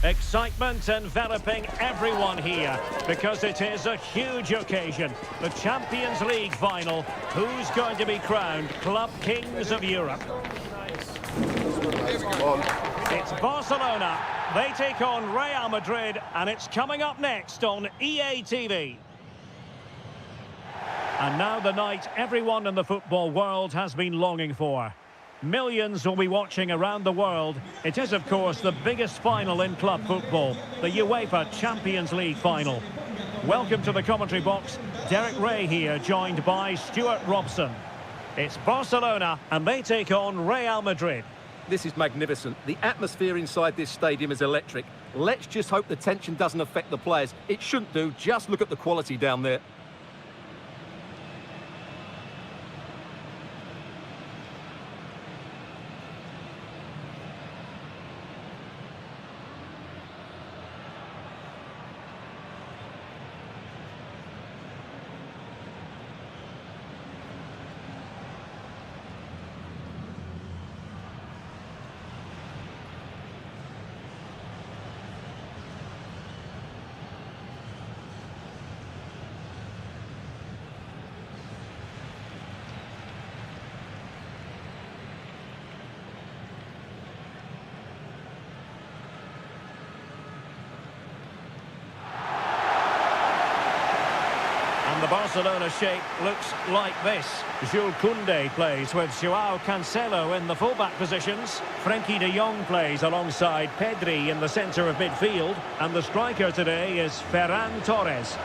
Excitement enveloping everyone here because it is a huge occasion. The Champions League final. Who's going to be crowned Club Kings of Europe? It's Barcelona. They take on Real Madrid, and it's coming up next on EA TV. And now the night everyone in the football world has been longing for. Millions will be watching around the world. It is, of course, the biggest final in club football, the UEFA Champions League final. Welcome to the commentary box. Derek Ray here, joined by Stuart Robson. It's Barcelona, and they take on Real Madrid. This is magnificent. The atmosphere inside this stadium is electric. Let's just hope the tension doesn't affect the players. It shouldn't do. Just look at the quality down there. And the Barcelona shape looks like this. Jules Koundé plays with Joao Cancelo in the fullback positions. Frenkie de Jong plays alongside Pedri in the centre of midfield. And the striker today is Ferran Torres.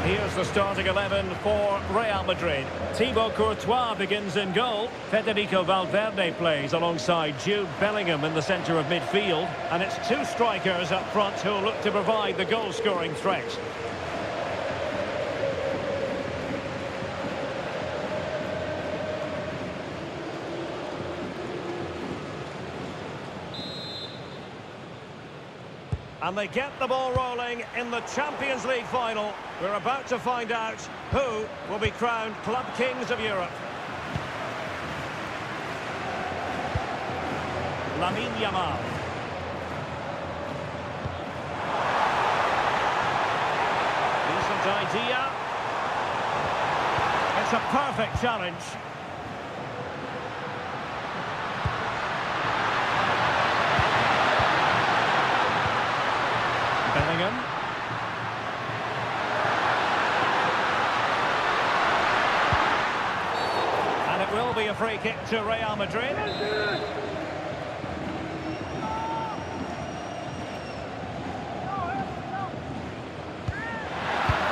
Here's the starting 11 for Real Madrid. Thibaut Courtois begins in goal. Federico Valverde plays alongside Jude Bellingham in the centre of midfield. And it's two strikers up front who look to provide the goal-scoring threat. And they get the ball rolling in the Champions League final. We're about to find out who will be crowned Club Kings of Europe. Lamine Yamal. Decent idea. It's a perfect challenge. Bellingham. And it will be a free kick to Real Madrid.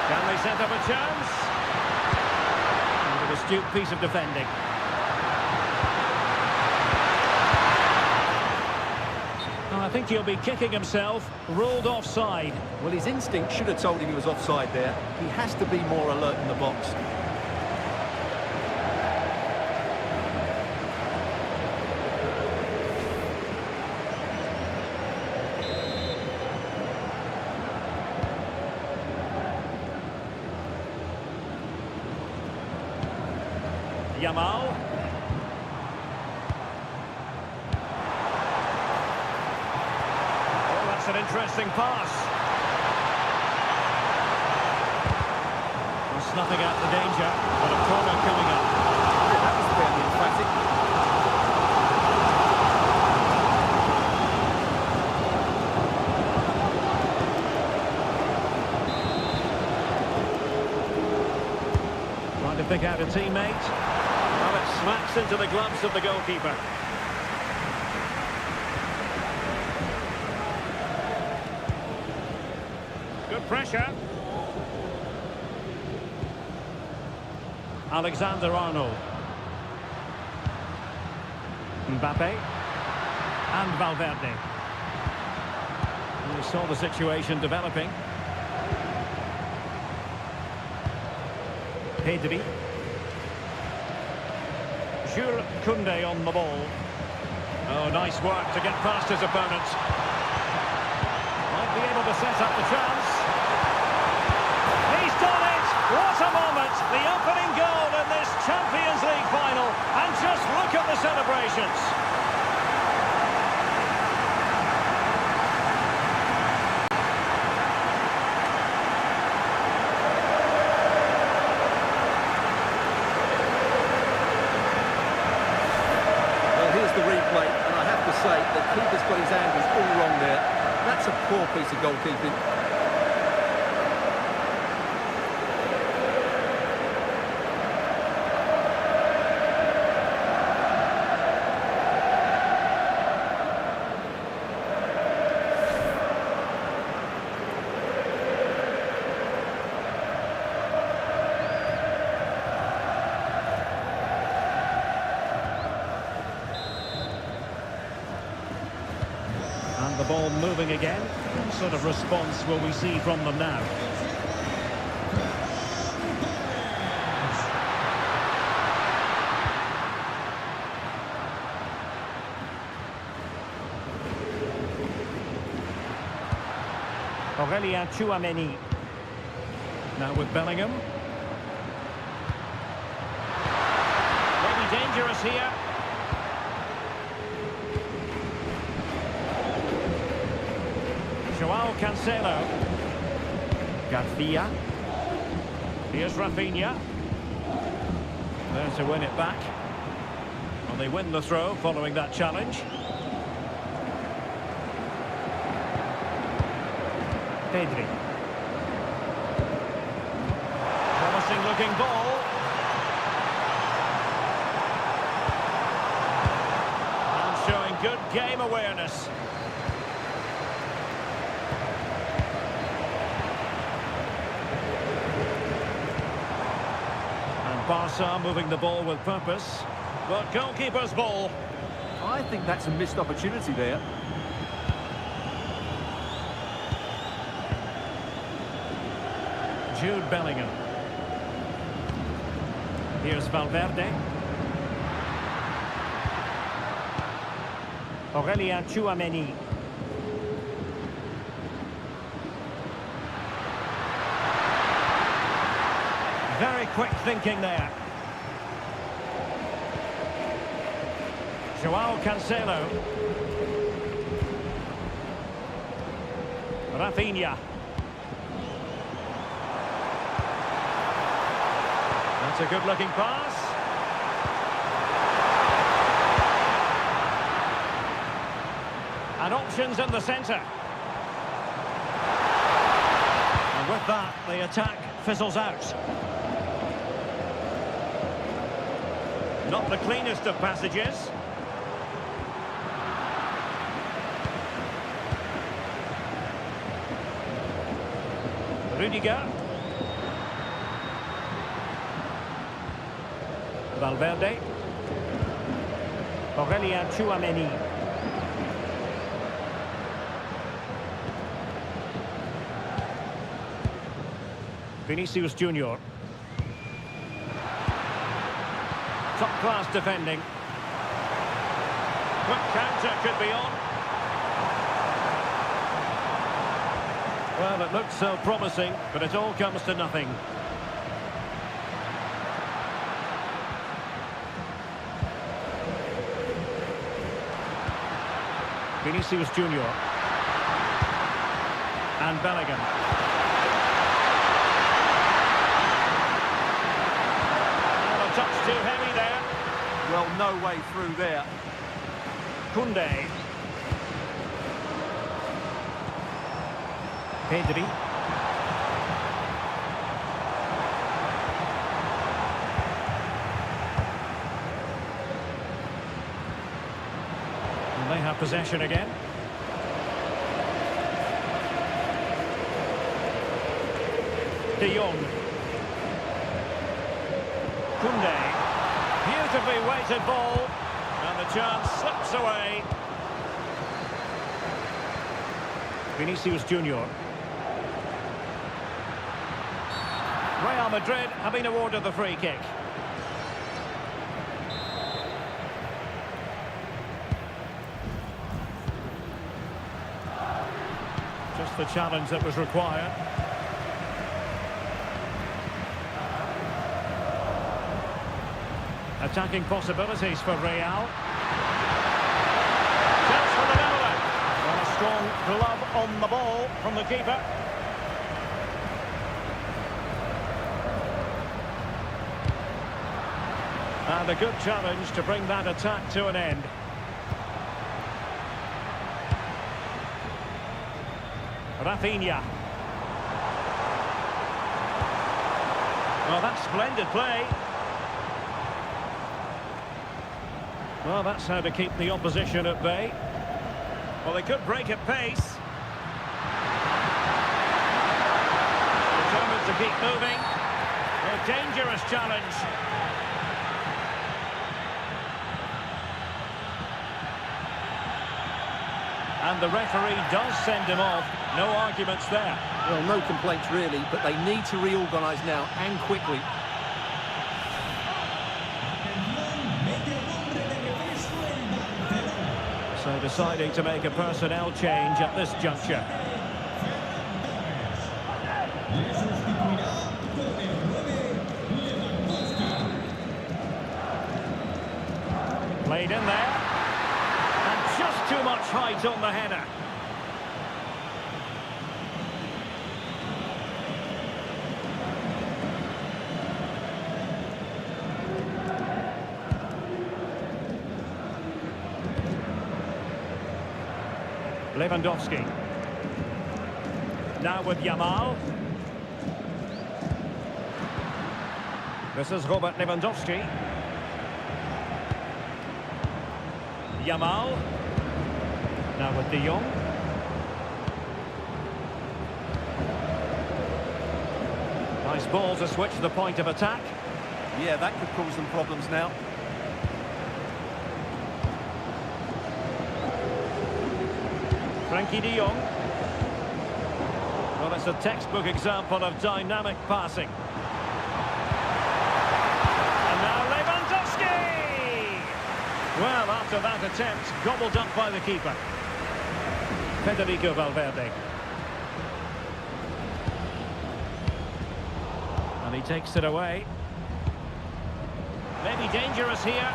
Can they set up a chance? And an astute piece of defending. I think he'll be kicking himself, ruled offside. Well, his instinct should have told him he was offside there. He has to be more alert in the box. Yamal. An interesting pass. Well, snuffing out the danger, but a corner coming up. That was fairly emphatic. Trying to pick out a teammate. Well, it smacks into the gloves of the goalkeeper. Good pressure. Alexander-Arnold. Mbappe. And Valverde. We saw the situation developing. Pedri. Jules Koundé on the ball. Oh, nice work to get past his opponent. Might be able to set up the chance. He's done it! What a moment! The opening goal in this Champions League final. And just look at the celebrations. The replay, and I have to say, the keeper's got his angles all wrong there. That's a poor piece of goalkeeping. And the ball moving again. What sort of response will we see from them now? Aurélien Tchouaméni. Now with Bellingham. Maybe dangerous here. Joao Cancelo. Garcia. Here's Rafinha. There to win it back. Well, they win the throw following that challenge. Pedri. Promising looking ball. And showing good game awareness. Barca moving the ball with purpose, but goalkeeper's ball. I think that's a missed opportunity there. Jude Bellingham. Here's Valverde. Aurélien Tchouaméni. Very quick thinking there. Joao Cancelo. Rafinha. That's a good-looking pass. And options in the centre. And with that, the attack fizzles out. Not the cleanest of passages. Rudiger. Valverde. Aurélien Tchouaméni. Vinicius Junior. Top-class defending. Quick counter could be on. Well, it looks so promising, but it all comes to nothing. Vinicius Junior. And Bellingham. Oh, a touch too heavy there. Well, no way through there. Koundé. Pedri. And they have possession again. De Jong. Koundé. Beautifully weighted ball. And a chance slips away. Vinicius Junior. Real Madrid have been awarded the free kick. Just the challenge that was required. Attacking possibilities for Real. Chance for the leveller. And a strong glove on the ball from the keeper. And a good challenge to bring that attack to an end. Rafinha. Well, that's splendid play. Well, that's how to keep the opposition at bay. Well, they could break at pace. Determined to keep moving. A dangerous challenge. And the referee does send him off. No arguments there. Well, no complaints really, but they need to reorganise now and quickly. So deciding to make a personnel change at this juncture. Played in there. And just too much height on the header. Lewandowski. Now with Yamal. This is Robert Lewandowski. Yamal. Now with De Jong. Nice ball to switch the point of attack. Yeah, that could cause them problems now. Frankie De Jong. Well, it's a textbook example of dynamic passing. And now Lewandowski! Well, after that attempt, gobbled up by the keeper. Federico Valverde. And he takes it away. Maybe dangerous here.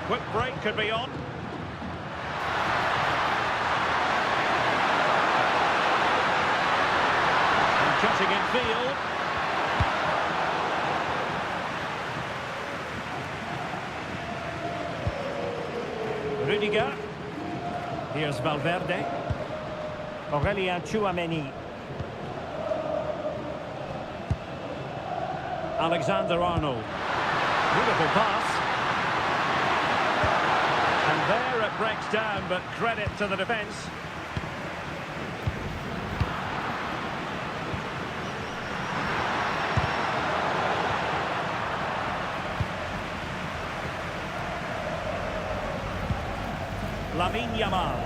Quick break could be on. And cutting in field. Rudiger. Here's Valverde. Aurélien Tchouameni. Alexander-Arnold. Beautiful pass. And there it breaks down, but credit to the defence. Lamine Yamal.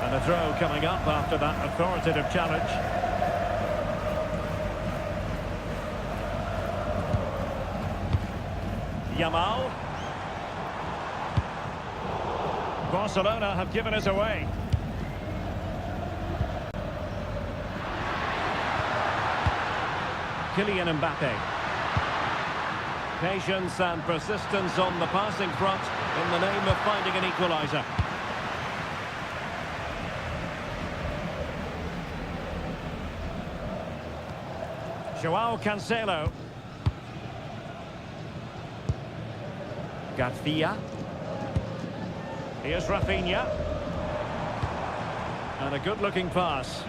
And a throw coming up after that authoritative challenge. Yamal. Barcelona have given us away. Kylian Mbappe. Patience and persistence on the passing front in the name of finding an equaliser. Joao Cancelo. Garcia. Here's Rafinha. And a good-looking pass.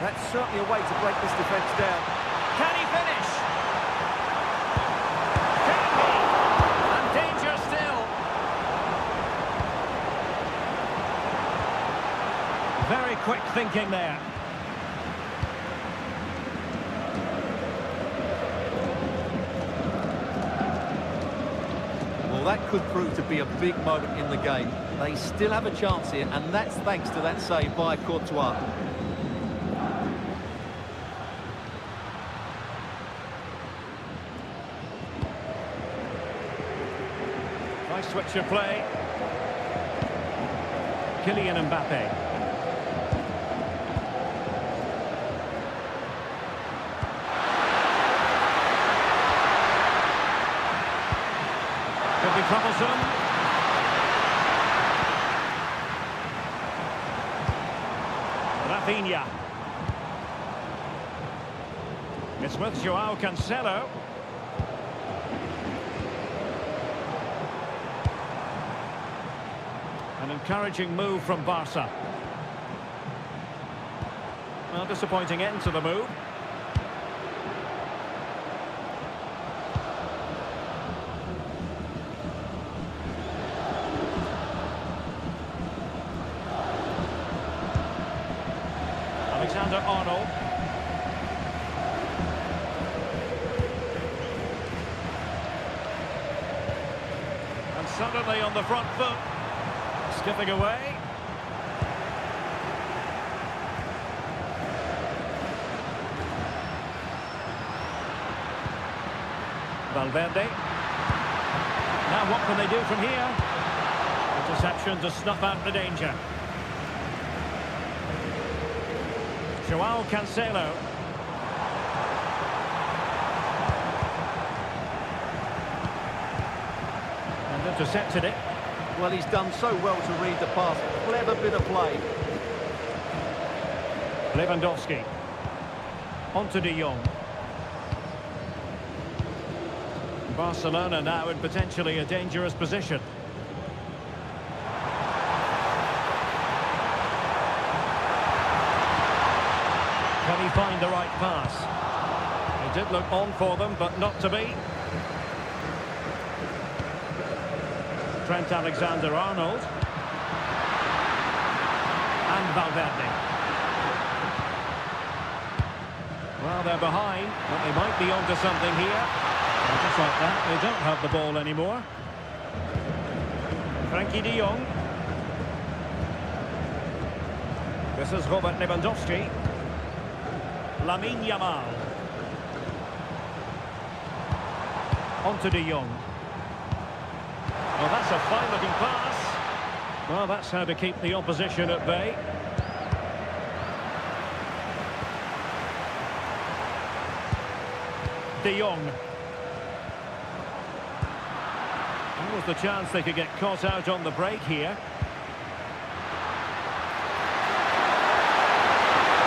That's certainly a way to break this defence down. Can he finish? Can he? And danger still. Very quick thinking there. Well, that could prove to be a big moment in the game. They still have a chance here, and that's thanks to that save by Courtois. Nice switch of play. Kylian Mbappe. Could be troublesome. Rafinha. It's with João Cancelo. An encouraging move from Barca. Well, disappointing end to the move. Alexander-Arnold. And suddenly on the front foot. Skipping away. Valverde. Now what can they do from here? Interception to snuff out the danger. João Cancelo. And intercepted it. Well, he's done so well to read the pass. Clever bit of play. Lewandowski. On to De Jong. Barcelona now in potentially a dangerous position. Can he find the right pass? It did look on for them, but not to be. Trent Alexander-Arnold. And Valverde. Well, they're behind, but they might be onto something here. And just like that, they don't have the ball anymore. Frankie de Jong. This is Robert Lewandowski. Lamine Yamal. On to De Jong. Well, that's a fine-looking pass. Well, that's how to keep the opposition at bay. De Jong. There was the chance they could get caught out on the break here.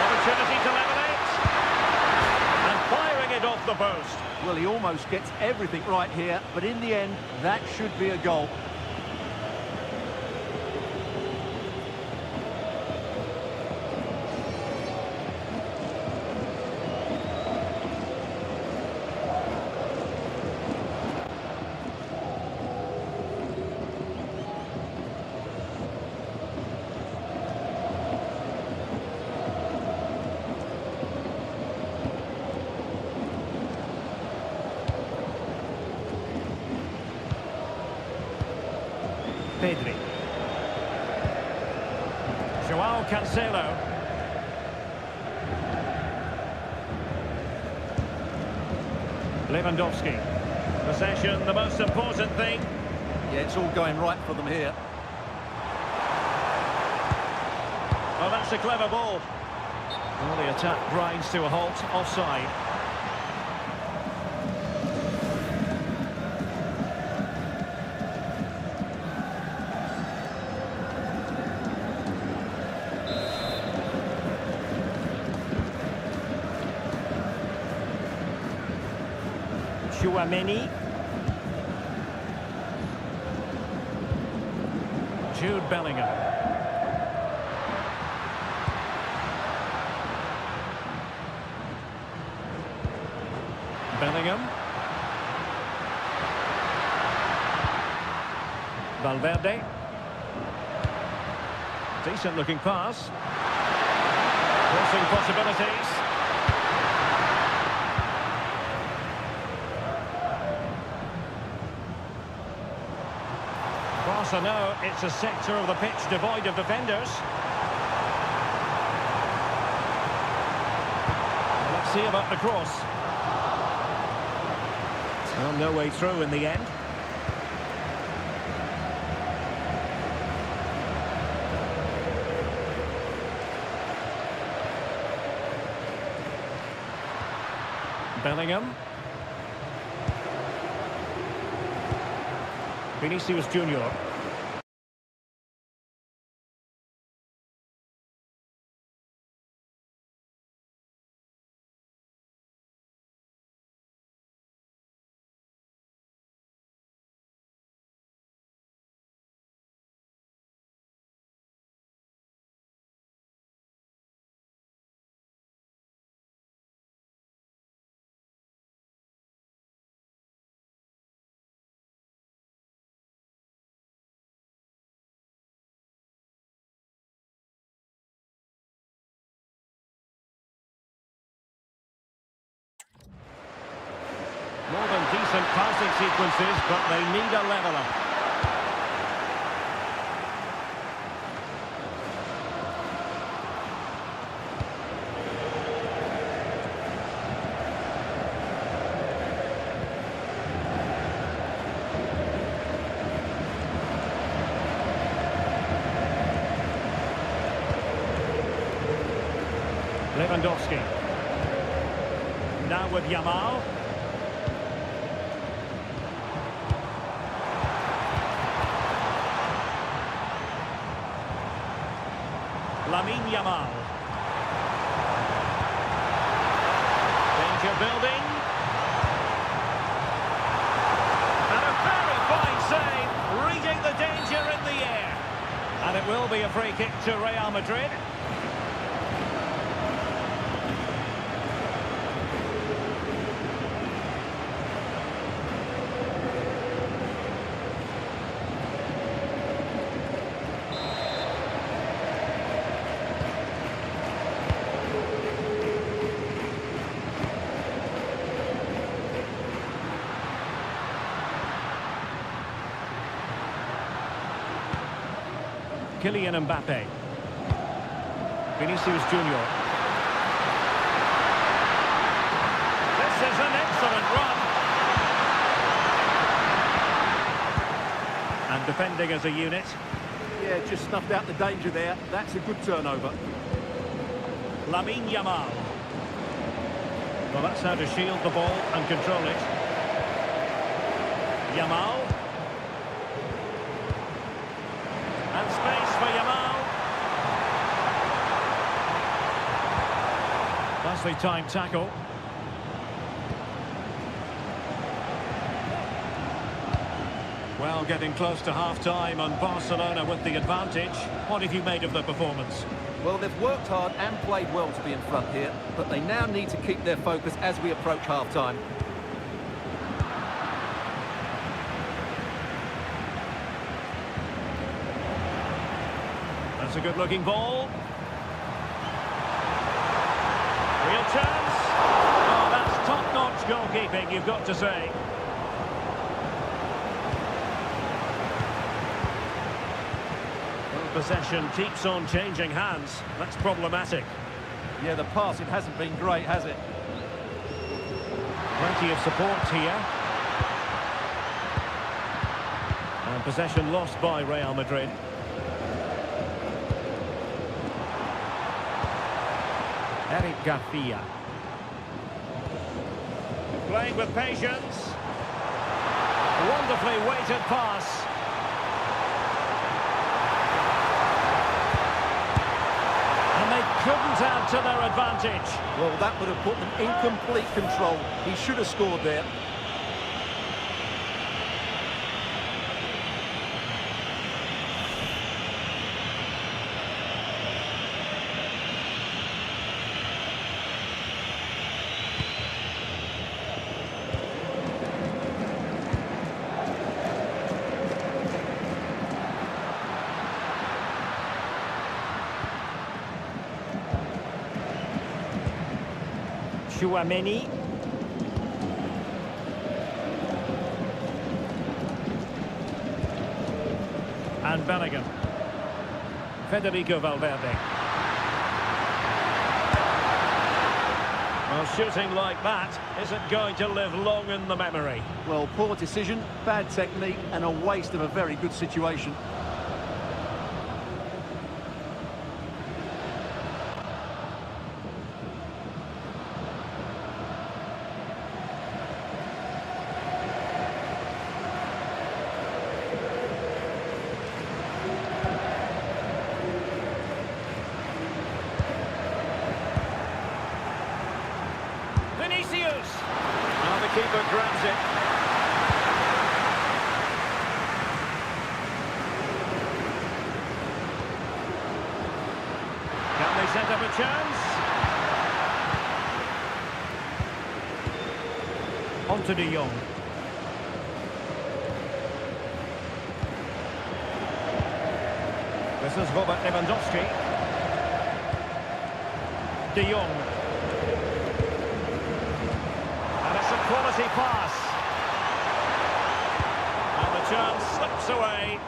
Opportunity to level it. And firing it off the post. Well, he almost gets everything right here, but in the end, that should be a goal. Pedri. João Cancelo. Lewandowski. Possession, the most important thing. Yeah, it's all going right for them here. Oh, that's a clever ball. Well, the attack grinds to a halt, offside. Chouameni. Jude Bellingham. Bellingham. Valverde. Decent looking pass. Crossing possibilities. So no, it's a sector of the pitch devoid of defenders. Let's see about the cross. Well, no way through in the end. Bellingham. Vinicius Junior. More than decent passing sequences, but they need a leveller. Lewandowski. Now with Yamal. Lamine Yamal. Danger building. And a very fine save, reading the danger in the air. And it will be a free kick to Real Madrid. Kylian Mbappe. Vinicius Junior. This is an excellent run. And defending as a unit. Yeah, just snuffed out the danger there. That's a good turnover. Lamine Yamal. Well, that's how to shield the ball and control it. Yamal. And space for Yamal. Nicely timed tackle. Well, getting close to half-time and Barcelona with the advantage. What have you made of the performance? Well, they've worked hard and played well to be in front here, but they now need to keep their focus as we approach half-time. That's a good-looking ball. Real chance. Oh, that's top-notch goalkeeping, you've got to say. Well, possession keeps on changing hands. That's problematic. Yeah, the passing hasn't been great, has it? Plenty of support here. And possession lost by Real Madrid. Eric Garcia. Playing with patience. Wonderfully weighted pass. And they couldn't add to their advantage. Well, that would have put them in complete control. He should have scored there. Chouameni. And Bellingham. Federico Valverde. Well, shooting like that isn't going to live long in the memory. Well, poor decision, bad technique, and a waste of a very good situation. Now the keeper grabs it. Can they set up a chance? On to De Jong. This is Robert Lewandowski. De Jong. Quality pass. And the chance slips away.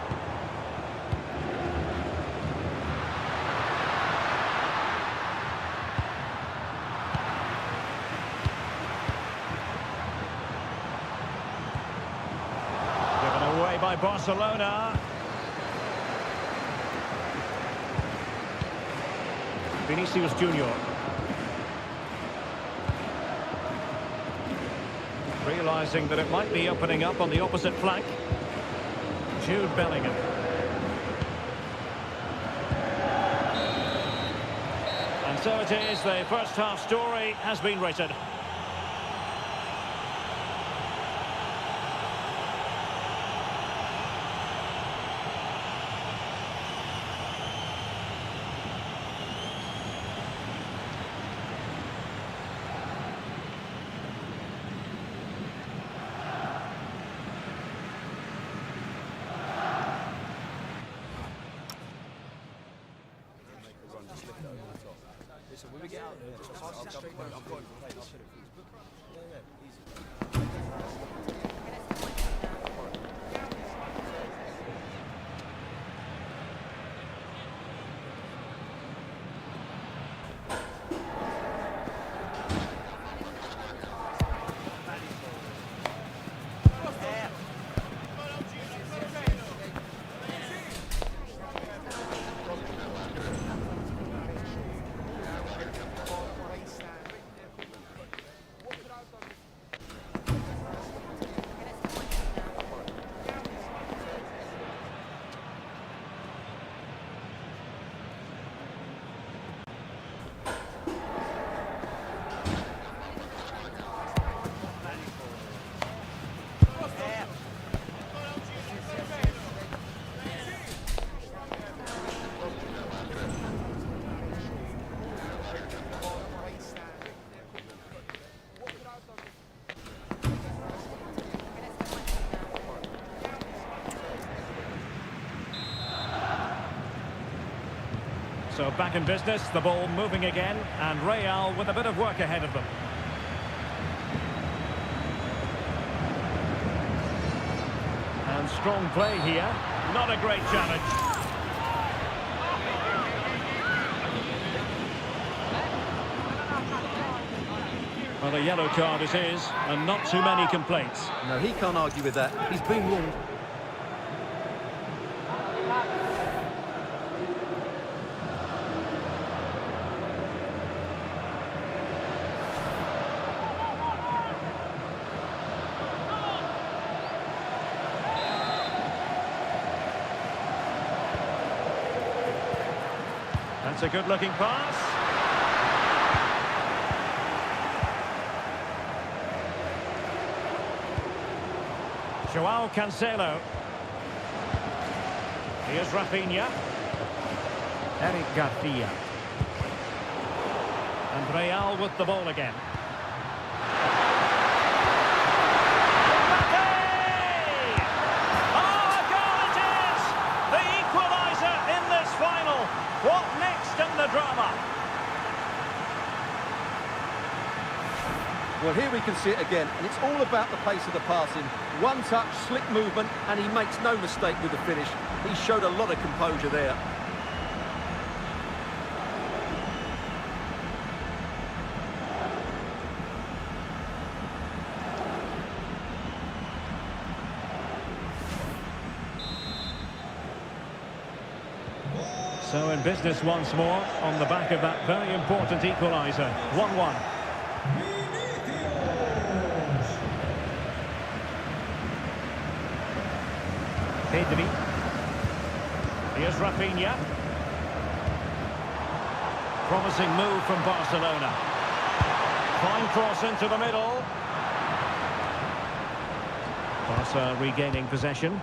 Given away by Barcelona. Vinicius Junior. Realising that it might be opening up on the opposite flank. Jude Bellingham. And so it is, the first half story has been written. Listen, when we get out there, I'll straight down. I'm going to play. I'll put it through. Yeah, easy. So back in business, the ball moving again, and Real with a bit of work ahead of them. And strong play here, not a great challenge. Well, the yellow card it is, and not too many complaints. No, he can't argue with that. He's been warned. That's a good-looking pass. Joao Cancelo. Here's Rafinha. Eric Garcia. And Real with the ball again. What next in the drama? Well, here we can see it again, and it's all about the pace of the passing. One touch, slick movement, and he makes no mistake with the finish. He showed a lot of composure there. So in business once more, on the back of that very important equaliser. 1-1. Pedri. Here's Rafinha. Promising move from Barcelona. Fine cross into the middle. Barca regaining possession.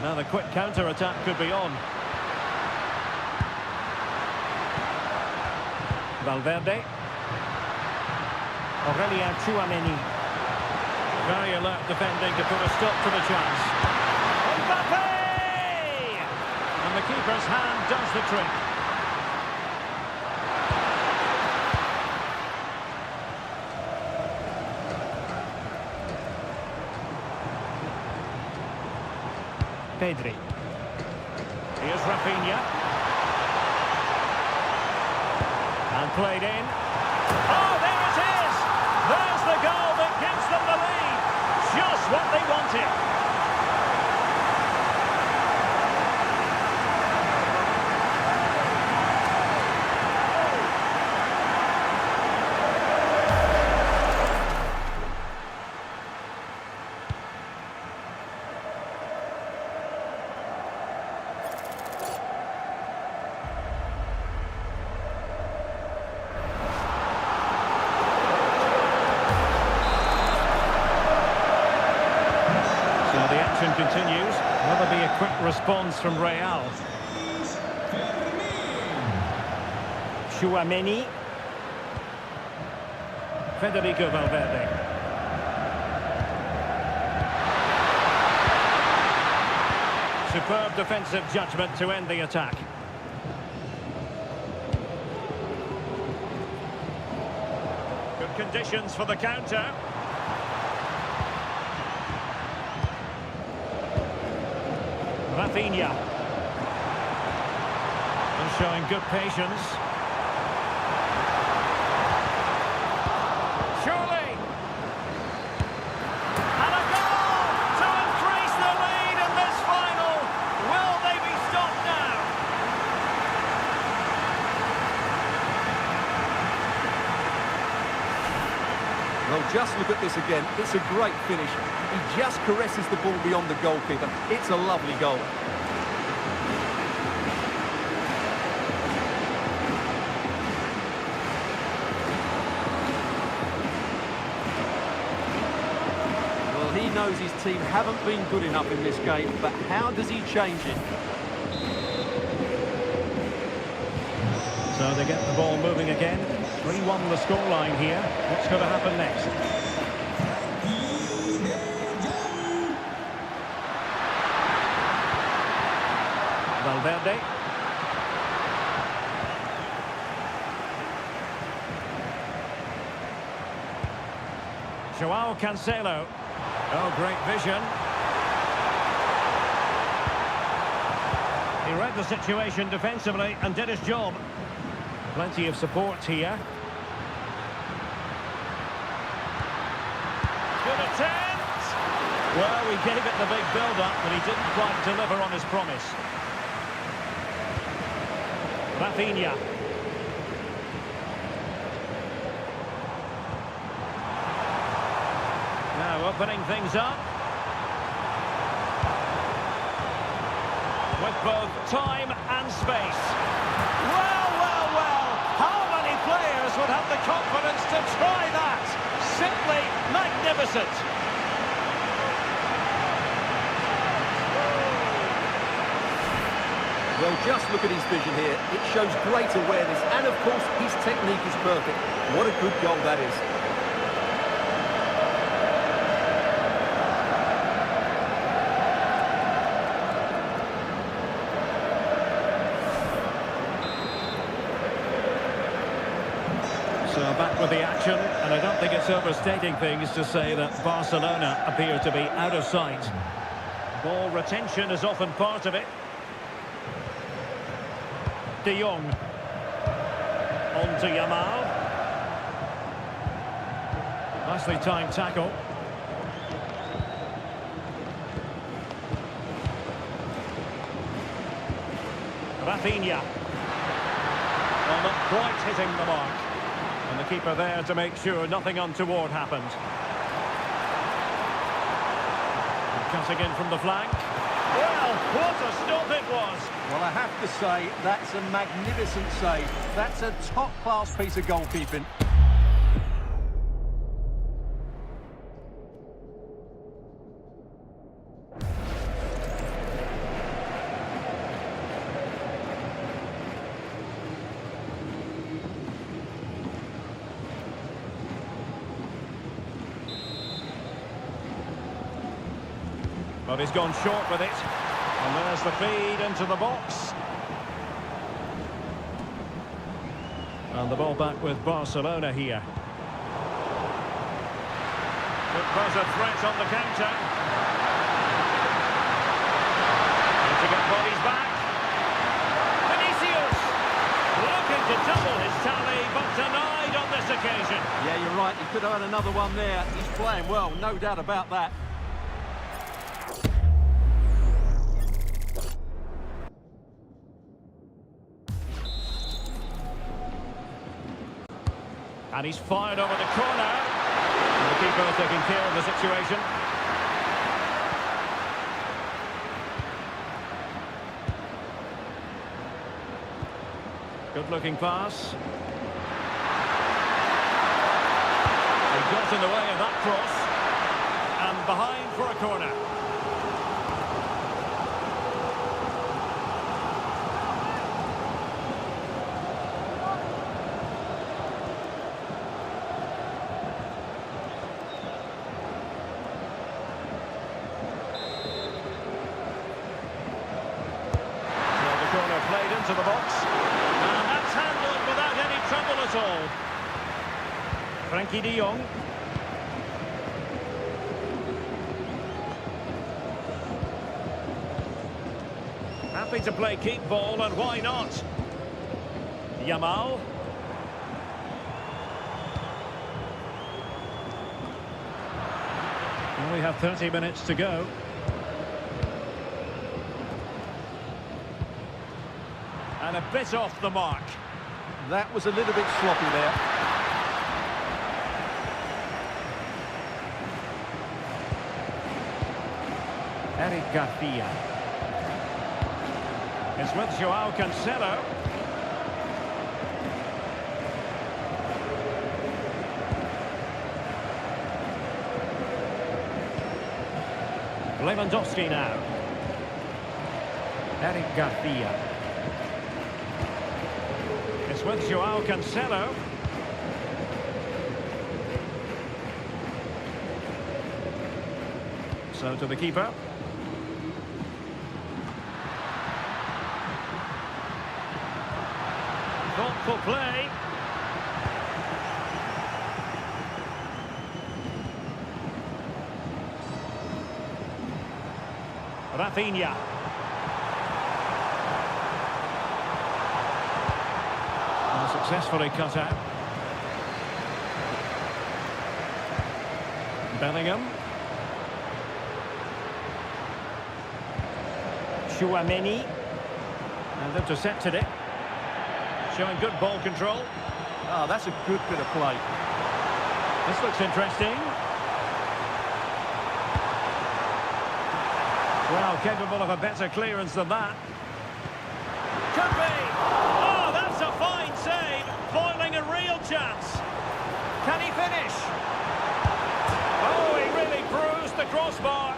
Now the quick counter-attack could be on. Valverde. Aurelien Tchouameni. Very alert defending to put a stop to the chance. Mbappe! And the keeper's hand does the trick. Pedri. Here's Rafinha. And played in. Oh, there it is! There's the goal that gives them the lead. Just what they wanted. Continues. Will there be a quick response from Real? Tchouameni. Federico Valverde. Superb defensive judgment to end the attack. Good conditions for the counter. Rafinha. And showing good patience. Surely. And a goal to increase the lead in this final. Will they be stopped now? Well, just look at this again. It's a great finish. He just caresses the ball beyond the goalkeeper. It's a lovely goal. Well, he knows his team haven't been good enough in this game, but how does he change it? So they get the ball moving again. 3-1 the scoreline here. What's going to happen next? Valverde. Joao Cancelo. Oh, great vision. He read the situation defensively and did his job. Plenty of support here. Good attempt! Well, he gave it the big build-up, but he didn't quite deliver on his promise. Rafinha. Now opening things up. With both time and space. Well, well, well. How many players would have the confidence to try that? Simply magnificent. Well, just look at his vision here. It shows great awareness, and of course, his technique is perfect. What a good goal that is. So back with the action, and I don't think it's overstating things to say that Barcelona appear to be out of sight. Ball retention is often part of it. De Jong. On to Yamal. Nicely timed tackle. Rafinha. Well, not quite hitting the mark. And the keeper there to make sure nothing untoward happened. Cutting in from the flank. Well, what a stop it was. Well, I have to say, that's a magnificent save. That's a top-class piece of goalkeeping. But he's gone short with it. And there's the feed into the box. And the ball back with Barcelona here. It was a threat on the counter. Need to get bodies back. Vinicius! Looking to double his tally, but denied on this occasion. Yeah, you're right. He could have had another one there. He's playing well, no doubt about that. And he's fired over the corner. And the keeper taking care of the situation. Good-looking pass. He got in the way of that cross. And behind for a corner. Played into the box, and that's handled without any trouble at all. Frankie de Jong. Happy to play keep ball, and why not? Yamal. Well, we have 30 minutes to go. And a bit off the mark. That was a little bit sloppy there. Eric Garcia. It's with Joao Cancelo. Lewandowski now. Eric Garcia. It's with Joao Cancelo. So to the keeper. Thoughtful play. Rafinha. Successfully cut out. Bellingham. Chouameni. And intercepted it. Showing good ball control. Oh, that's a good bit of play. This looks interesting. Well, capable of a better clearance than that. Could be! Oh, that's a fine save! Foiling a real chance. Can he finish? Oh, he really bruised the crossbar.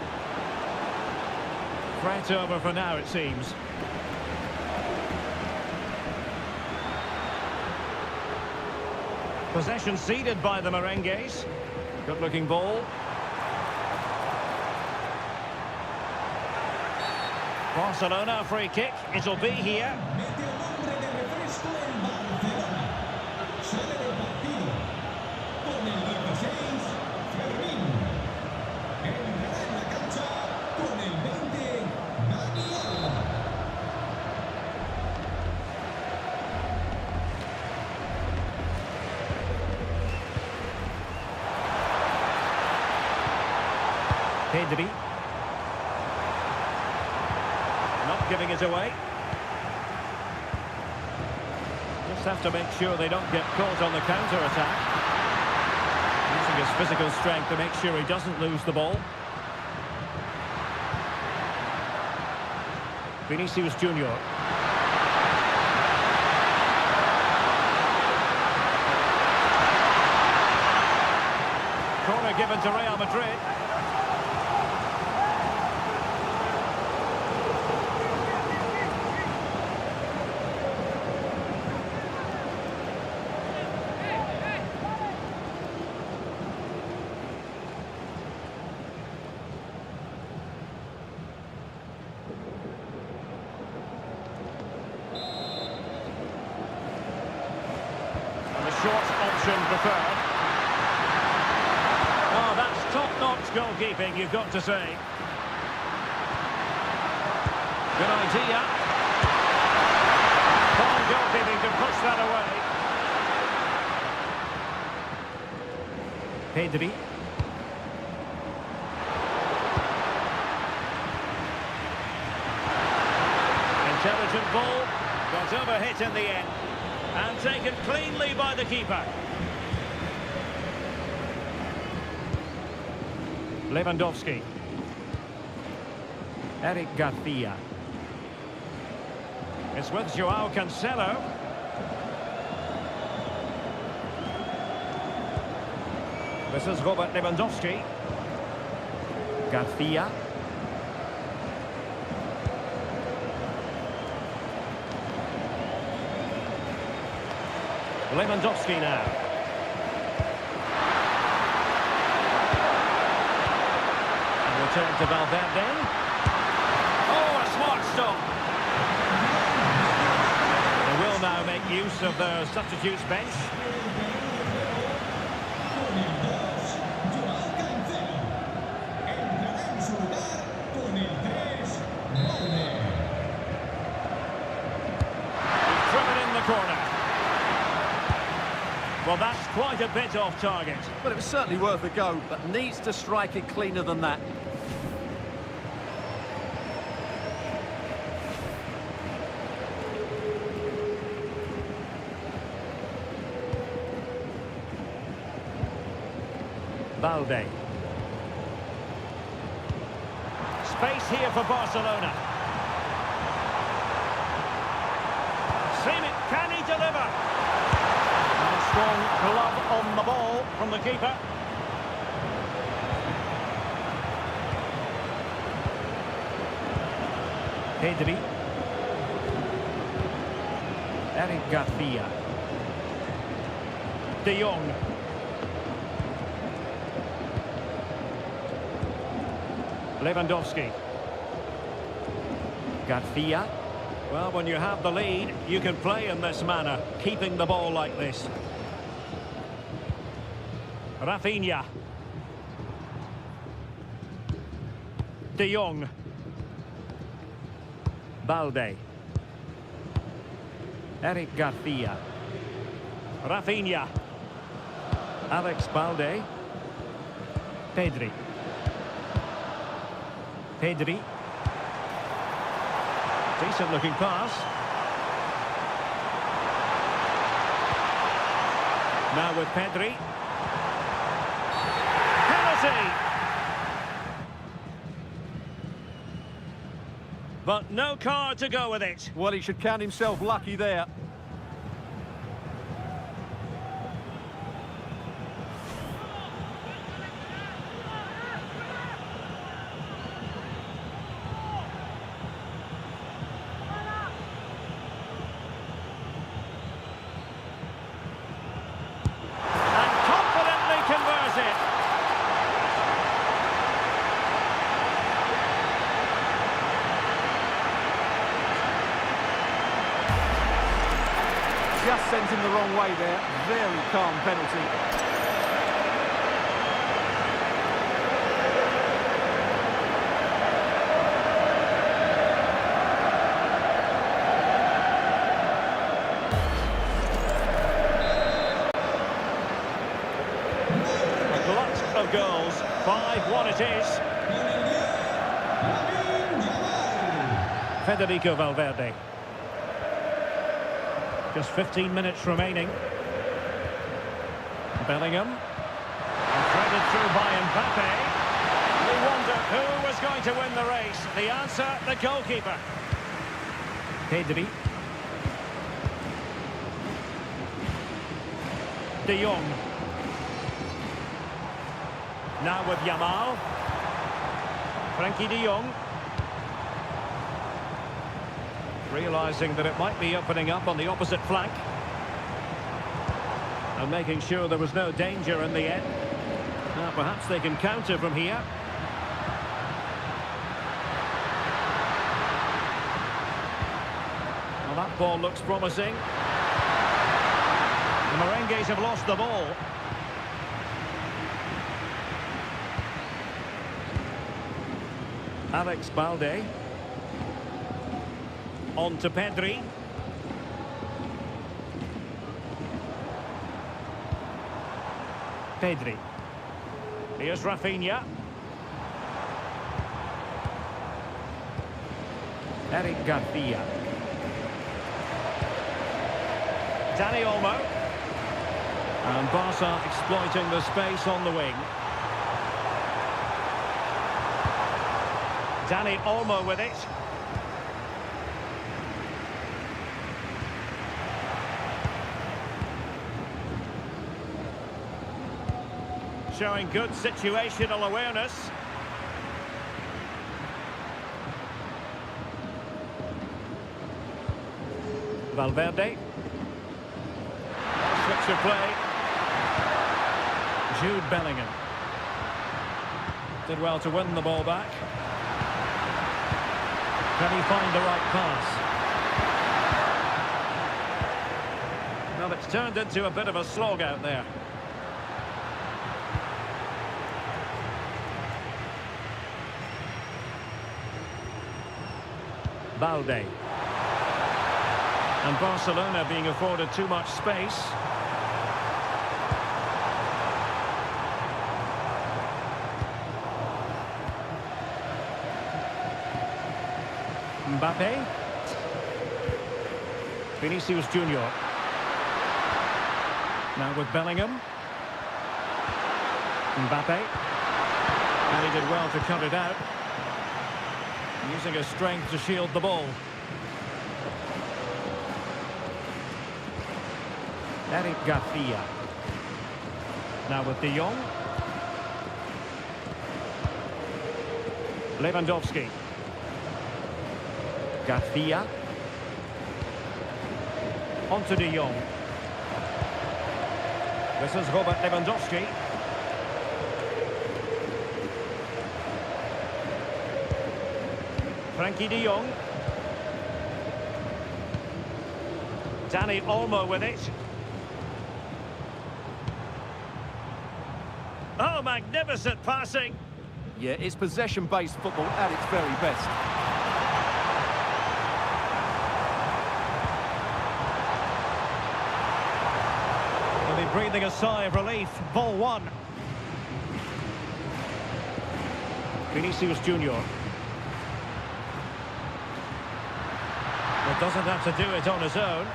Threat over for now, it seems. Possession ceded by the Merengues. Good-looking ball. Barcelona free kick. It'll be here. Pedri. Not giving it away. Just have to make sure they don't get caught on the counter-attack. Using his physical strength to make sure he doesn't lose the ball. Vinicius Junior. Corner given to Real Madrid. Short option preferred. Oh, that's top-notch goalkeeping, you've got to say. Good idea. Fine goalkeeping to push that away. Pedri. Intelligent ball. Got overhit in the end. And taken cleanly by the keeper. Lewandowski. Eric Garcia. It's with Joao Cancelo. This is Robert Lewandowski. Garcia. Lewandowski now. And return to Valverde. Oh, a smart stop. They will now make use of their substitutes bench. He's driven in the corner. Well, that's quite a bit off target. Well, it was certainly worth a go, but needs to strike it cleaner than that. Balde. Space here for Barcelona. Can he deliver? Strong glove on the ball from the keeper. Pedri. Eric Garcia. De Jong. Lewandowski. Garcia. Well, when you have the lead, you can play in this manner, keeping the ball like this. Rafinha. De Jong. Balde. Eric Garcia. Rafinha. Alex Balde. Pedri. Pedri. Decent looking pass. Now with Pedri. Penalty! But no card to go with it. Well, he should count himself lucky there. Just sent him the wrong way there. Very calm penalty. A glut of goals. 5-1 it is. Federico Valverde. Just 15 minutes remaining. Bellingham. And threaded through by Mbappe. We wonder who was going to win the race. The answer, the goalkeeper. Pedri. De Jong. Now with Yamal. Frankie de Jong. Realising that it might be opening up on the opposite flank. And making sure there was no danger in the end. Now perhaps they can counter from here. Well, that ball looks promising. The Merengues have lost the ball. Alex Balde. On to Pedri. Pedri. Here's Rafinha. Eric Garcia. Dani Olmo. And Barca exploiting the space on the wing. Dani Olmo with it. Showing good situational awareness. Valverde. Switch of play. Jude Bellingham. Did well to win the ball back. Can he find the right pass? Well, it's turned into a bit of a slog out there. Balde. And Barcelona being afforded too much space. Mbappe. Vinicius Junior. Now with Bellingham. Mbappe. And he did well to cut it out. Using his strength to shield the ball. Eric Garcia. Now with De Jong. Lewandowski. Garcia. On to De Jong. This is Robert Lewandowski. Frankie de Jong. Dani Olmo with it. Oh, magnificent passing. Yeah, it's possession-based football at its very best. They'll be breathing a sigh of relief. Ball one. Vinicius Junior. But doesn't have to do it on his own.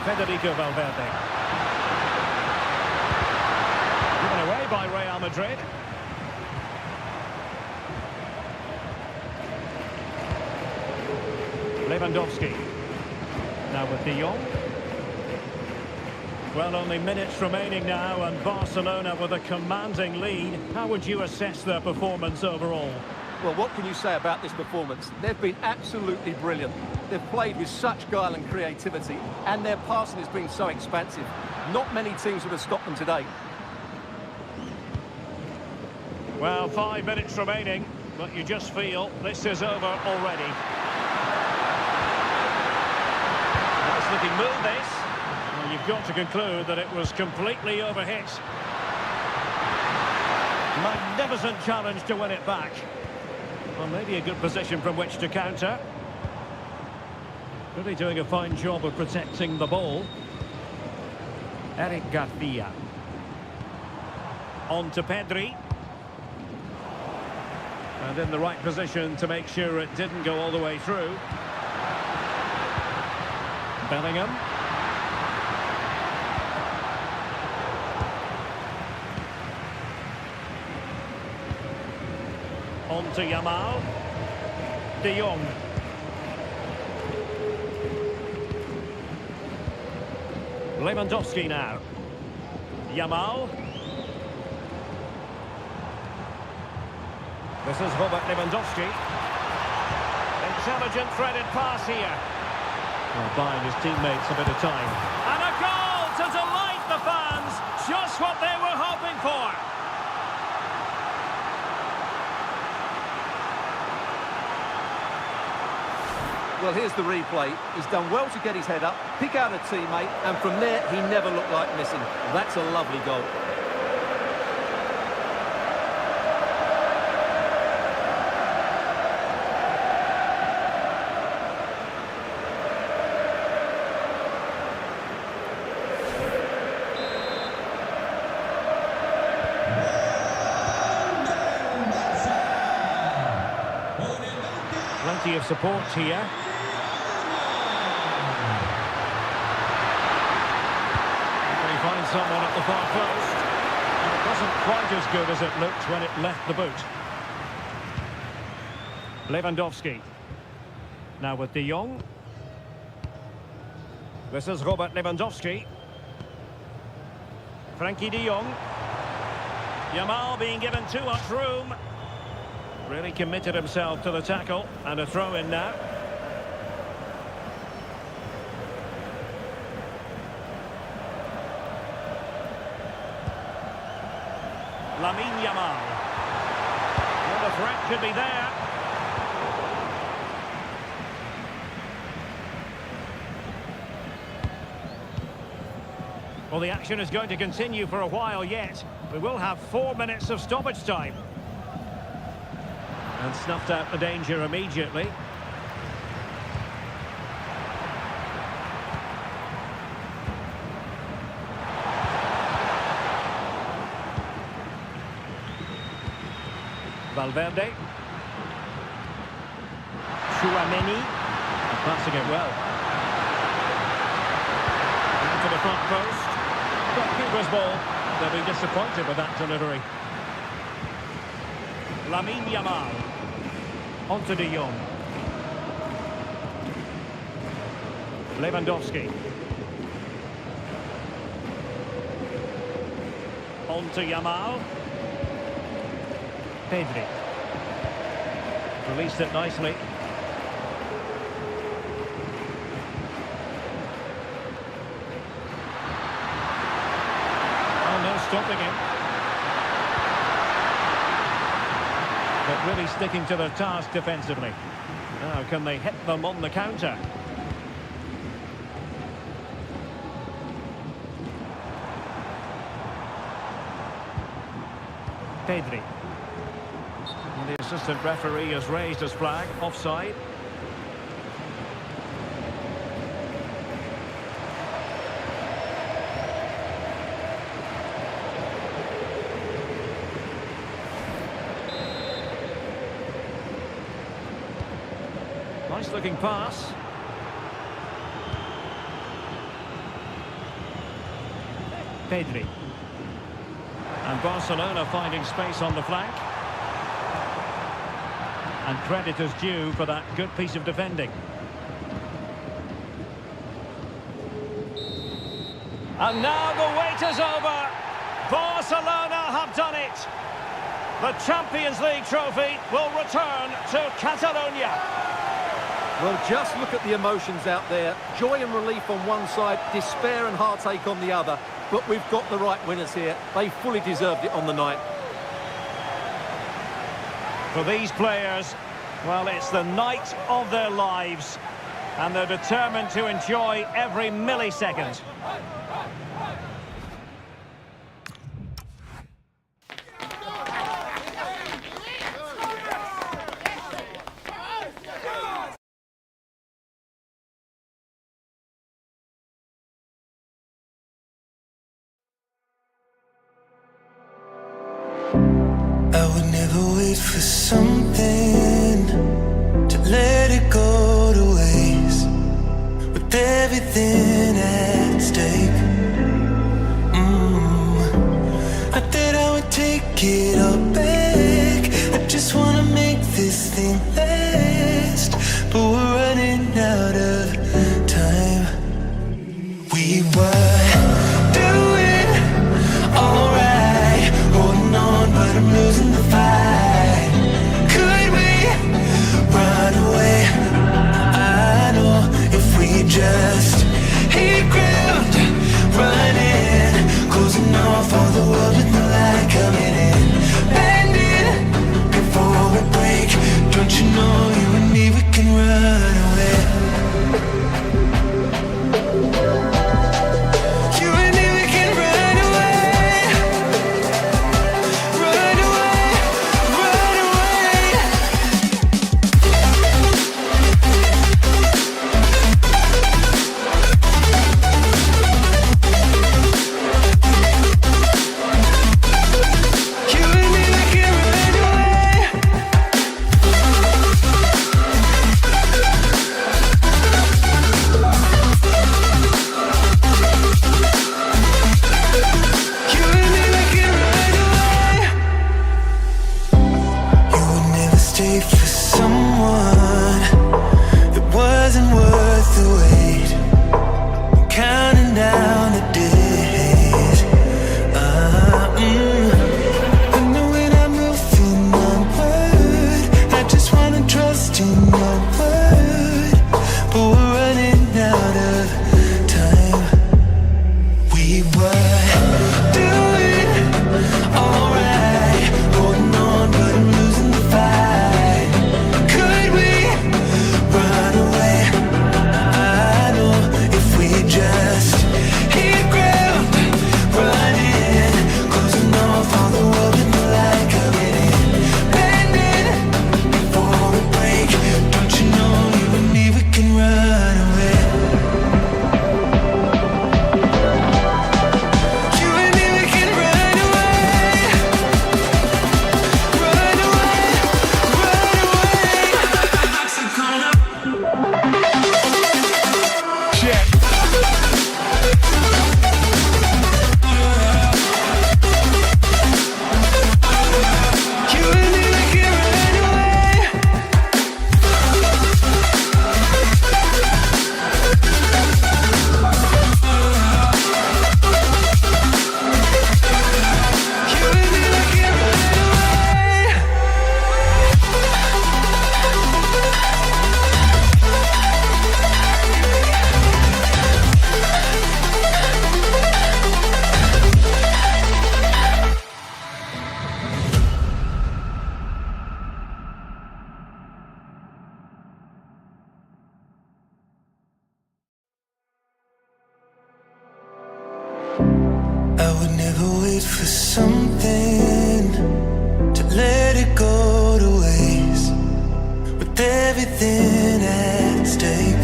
Federico Valverde. Given away by Real Madrid. Lewandowski. Now with De Jong. Well, only minutes remaining now, and Barcelona with a commanding lead. How would you assess their performance overall? Well, what can you say about this performance? They've been absolutely brilliant. They've played with such guile and creativity, and their passing has been so expansive. Not many teams would have stopped them today. Well, 5 minutes remaining, but you just feel this is over already. Nice looking move, this. Well, you've got to conclude that it was completely overhit. Magnificent challenge to win it back. Well, maybe a good position from which to counter. Really doing a fine job of protecting the ball. Eric Garcia. On to Pedri. And in the right position to make sure it didn't go all the way through. Bellingham. On to Yamal. De Jong. Lewandowski now. Yamal. This is Robert Lewandowski. Intelligent threaded pass here. Well, buying his teammates a bit of time. And a goal to delight the fans. Just what they were hoping for. Well, here's the replay. He's done well to get his head up, pick out a teammate, and from there, he never looked like missing. That's a lovely goal. Plenty of support here. Can he find someone at the far post? And it wasn't quite as good as it looked when it left the boot. Lewandowski. Now with De Jong. This is Robert Lewandowski. Frankie De Jong. Yamal being given too much room. Really committed himself to the tackle, and a throw in now. Lamine Yamal. Well, the threat could be there. Well, the action is going to continue for a while yet. We will have 4 minutes of stoppage time. And snuffed out the danger immediately. Valverde. Chouameni. Passing it well. Into the front post. But keeper's ball. They'll be disappointed with that delivery. Lamine Yamal. On to De Jong. Lewandowski. On to Yamal. Pedri. Released it nicely. Oh no, stopping him. But really sticking to their task defensively. Now, can they hit them on the counter? Pedri. And the assistant referee has raised his flag. Offside. Nice looking pass. Pedri. And Barcelona finding space on the flank. And credit is due for that good piece of defending. And now the wait is over. Barcelona have done it. The Champions League trophy will return to Catalonia. Well, just look at the emotions out there. Joy and relief on one side, despair and heartache on the other. But we've got the right winners here. They fully deserved it on the night. For these players, well, it's the night of their lives. And they're determined to enjoy every millisecond. I would never wait for something to let it go to waste, with everything at stake. I thought I would take it all back. I just wanna make this thing last, but we're running out of time. We were doing alright, holding on, but I'm losing the fight. Could we run away? I know if we just hit ground, running, closing off all the world with no light coming in, bending before we break. Don't you know you and me, we can run away. You and me, we can run away. Run away, run away. You and me, we can run away. You and me, we can run away. You would never stay for someone that wasn't worth the wait. Counting down the days. I know when I'm moving onward, I just wanna trust in your word, but we're running out of time. We were doing alright, holding on, but I'm losing the fight. Could we run away? I know if we just hit ground, running, closing off all the world with no light coming in, bending before we break. Don't you know you and me, we can run away. You and me, we can run away. Run away, run away. Check. You and me, we can run away. You and me, we can run away. I would never wait for something to let it go to waste, with everything at stake.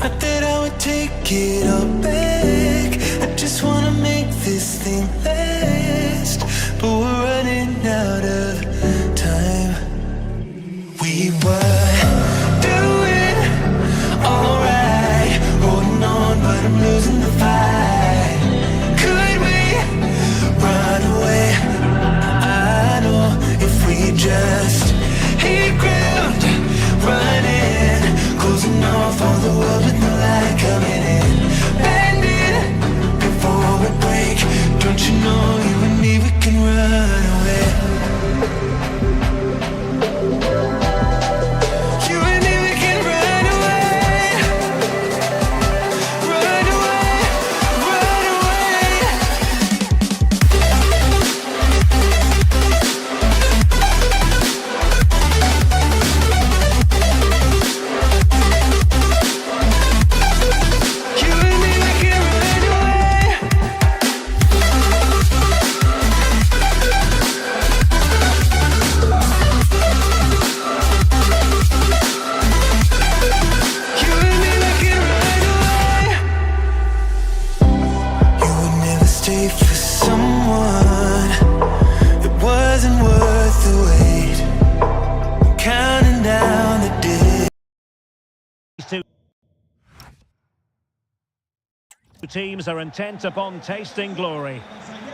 I thought I would take it all back. I just wanna make this thing last, but we're running out of time. We were doing alright, holding on, but I'm losing the fight. Could we run away? I know if we just hit ground, running, closing off all the world with no light coming in, Teams are intent upon tasting glory.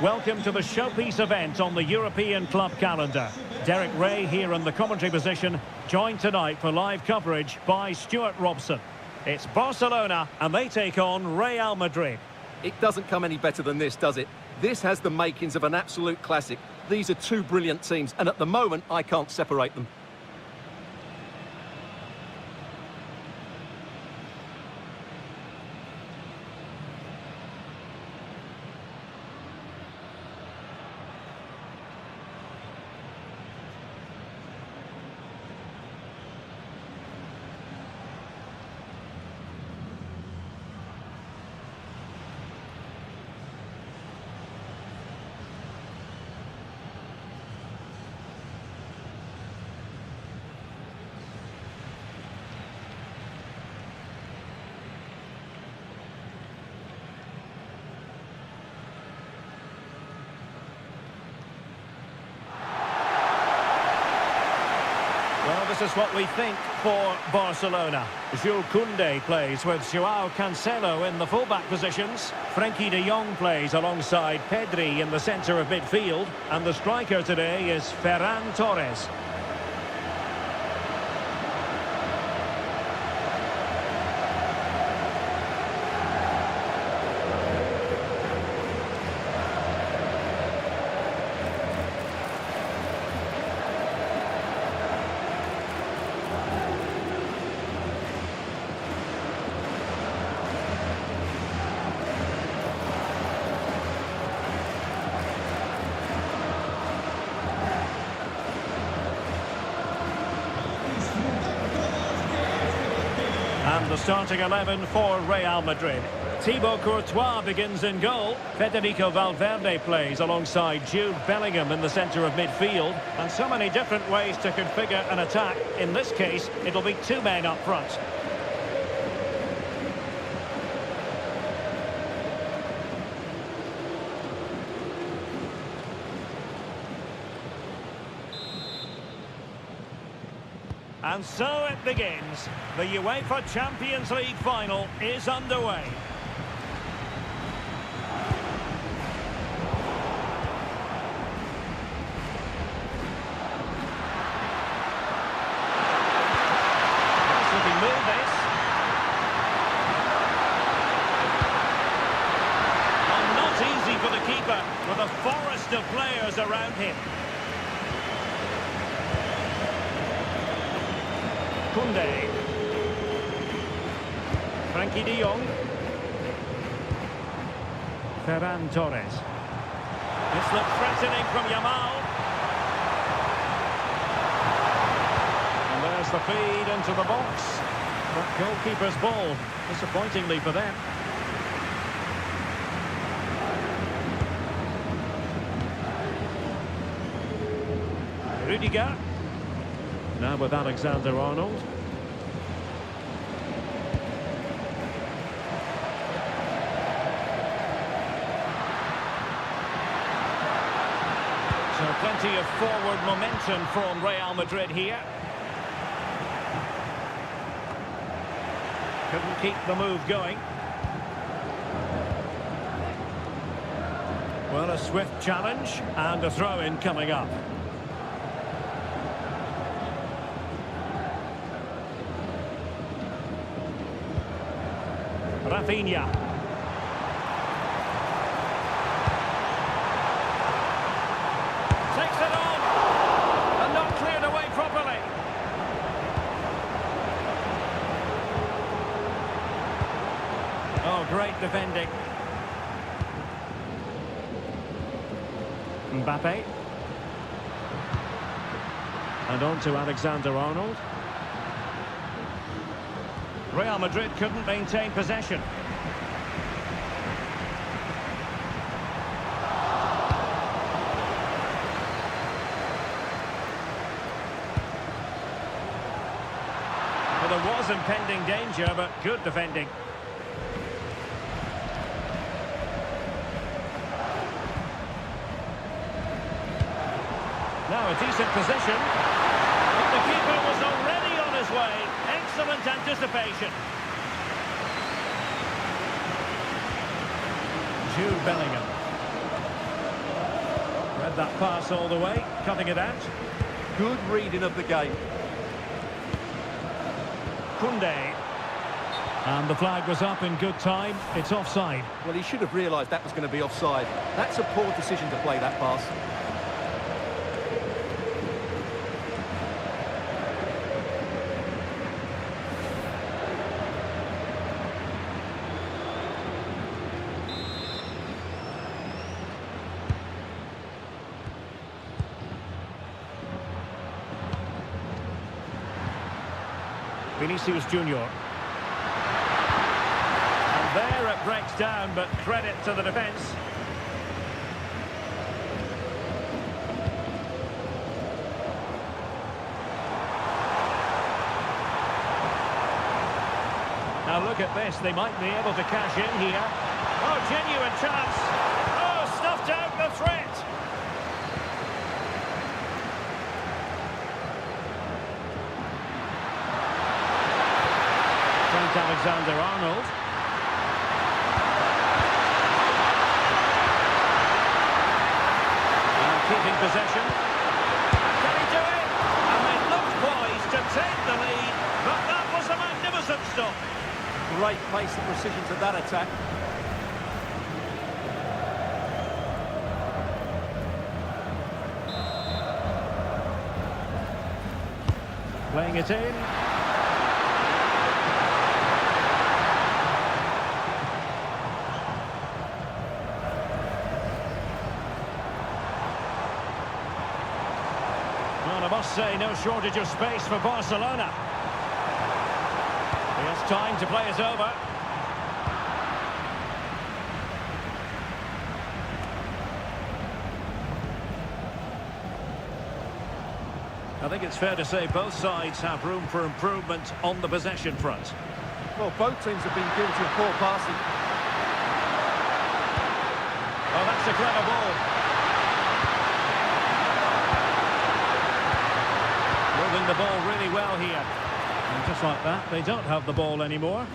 Welcome to the showpiece event on the European club calendar. Derek Ray here in the commentary position, joined tonight for live coverage by Stuart Robson. It's Barcelona and they take on Real Madrid. It doesn't come any better than this, does it? This has the makings of an absolute classic. These are two brilliant teams, and at the moment, I can't separate them. Well, this is what we think for Barcelona. Jules Koundé plays with Joao Cancelo in the fullback positions. Frenkie de Jong plays alongside Pedri in the centre of midfield. And the striker today is Ferran Torres. And the starting 11 for Real Madrid. Thibaut Courtois begins in goal. Federico Valverde plays alongside Jude Bellingham in the centre of midfield. And so many different ways to configure an attack. In this case, it'll be two men up front. And so it begins. The UEFA Champions League final is underway. Should he move this? And not easy for the keeper with a forest of players around him. Koundé. Frenkie de Jong. Ferran Torres. This looks threatening from Yamal. And there's the feed into the box. But goalkeeper's ball, disappointingly for them. Rudiger. Now with Alexander-Arnold. So plenty of forward momentum from Real Madrid here. Couldn't keep the move going. Well, a swift challenge and a throw-in coming up. Rafinha. Takes it on. And not cleared away properly. Oh, great defending. Mbappe. And on to Alexander-Arnold. Real Madrid couldn't maintain possession. Well, there was impending danger, but good defending. Now a decent position. But the keeper was already on his way. Excellent anticipation. Jude Bellingham. Read that pass all the way, cutting it out. Good reading of the game. Koundé. And the flag was up in good time. It's offside. Well, he should have realised that was going to be offside. That's a poor decision to play that pass. Vinicius Junior. And there it breaks down, but credit to the defence. Now look at this, they might be able to cash in here. Oh, genuine chance. Oh, snuffed out the threat. Alexander-Arnold. And keeping possession. Can he do it? And they looked poised to take the lead, but that was a magnificent stop. Great pace and precision to that attack. Playing it in. Well, I must say, no shortage of space for Barcelona. He has time to play it over. I think it's fair to say both sides have room for improvement on the possession front. Well, both teams have been guilty of poor passing. Oh, that's a clever ball. Moving the ball really well here. And just like that, they don't have the ball anymore.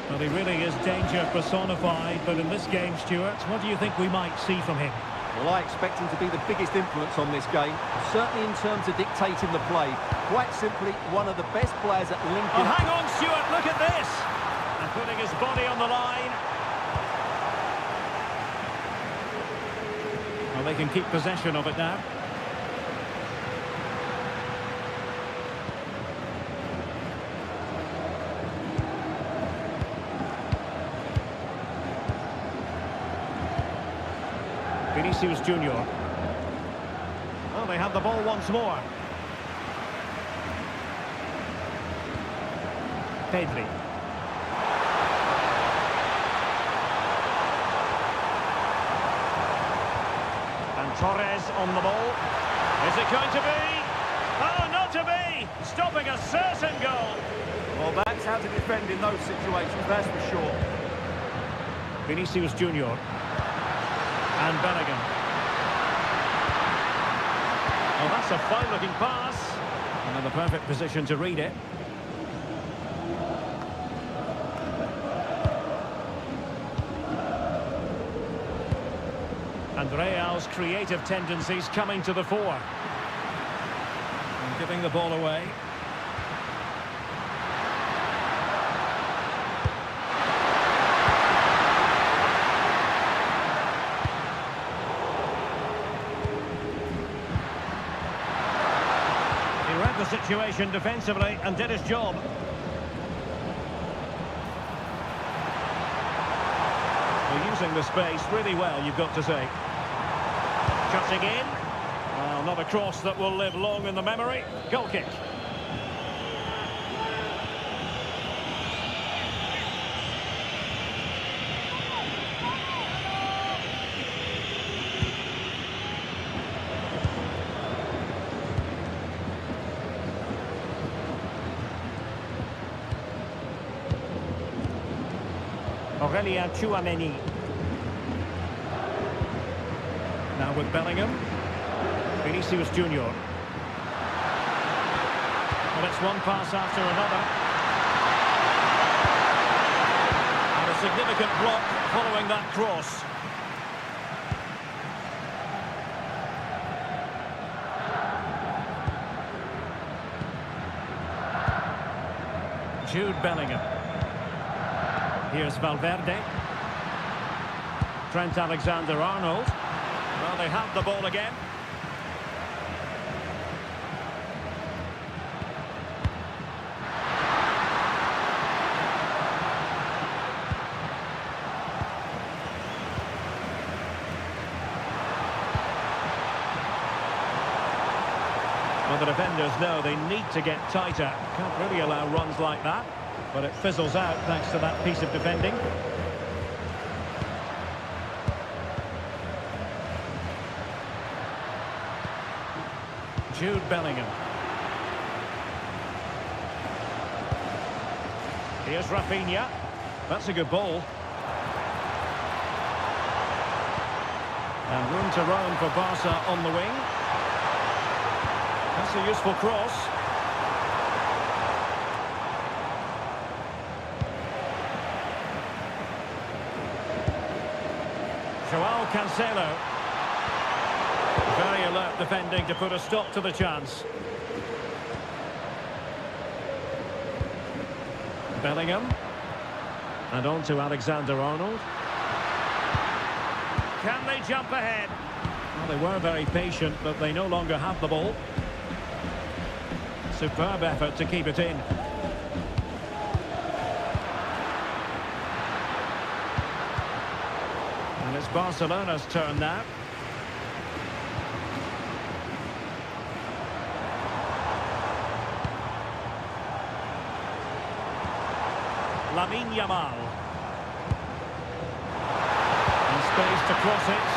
Well, he really is danger personified, but in this game, Stuart, what do you think we might see from him? Well, I expect him to be the biggest influence on this game, certainly in terms of dictating the play. Quite simply, one of the best players at linking... Oh, hang on, Stuart, look at this! And putting his body on the line. Well, they can keep possession of it now. Vinicius Junior. Oh, they have the ball once more. Pedri. And Torres on the ball. Is it going to be? Oh, not to be! Stopping a certain goal. Well, that's how to defend in those situations, that's for sure. Vinicius Junior. And Bellingham. Oh, that's a fine-looking pass. And in the perfect position to read it. And Real's creative tendencies coming to the fore. And giving the ball away. The situation defensively and did his job. They're using the space really well, you've got to say. Cutting in. Well, not a cross that will live long in the memory. Goal kick. Aurelien Tchouameni. Now with Bellingham. Vinicius Junior. Well, it's one pass after another. significant block following that cross. Jude Bellingham. Here's Valverde. Trent Alexander-Arnold. Well, they have the ball again. Well, the defenders know they need to get tighter. Can't really allow runs like that, but it fizzles out thanks to that piece of defending. Jude Bellingham. Here's Rafinha. That's a good ball. And room to roam for Barca on the wing. That's a useful cross. Joao Cancelo. Very alert defending to put a stop to the chance. Bellingham. And on to Alexander-Arnold. Can they jump ahead? Well, they were very patient, but they no longer have the ball. Superb effort to keep it in. And it's Barcelona's turn now. Lamine Yamal. And space to cross it.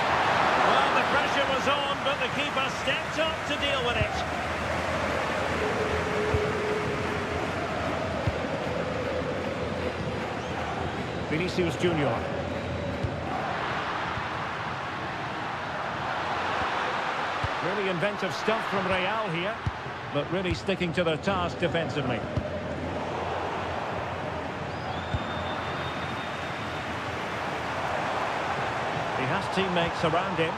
Well, the pressure was on, but the keeper stepped up to deal with it. Vinicius Junior. Really inventive stuff from Real here, but really sticking to their task defensively. He has teammates around him.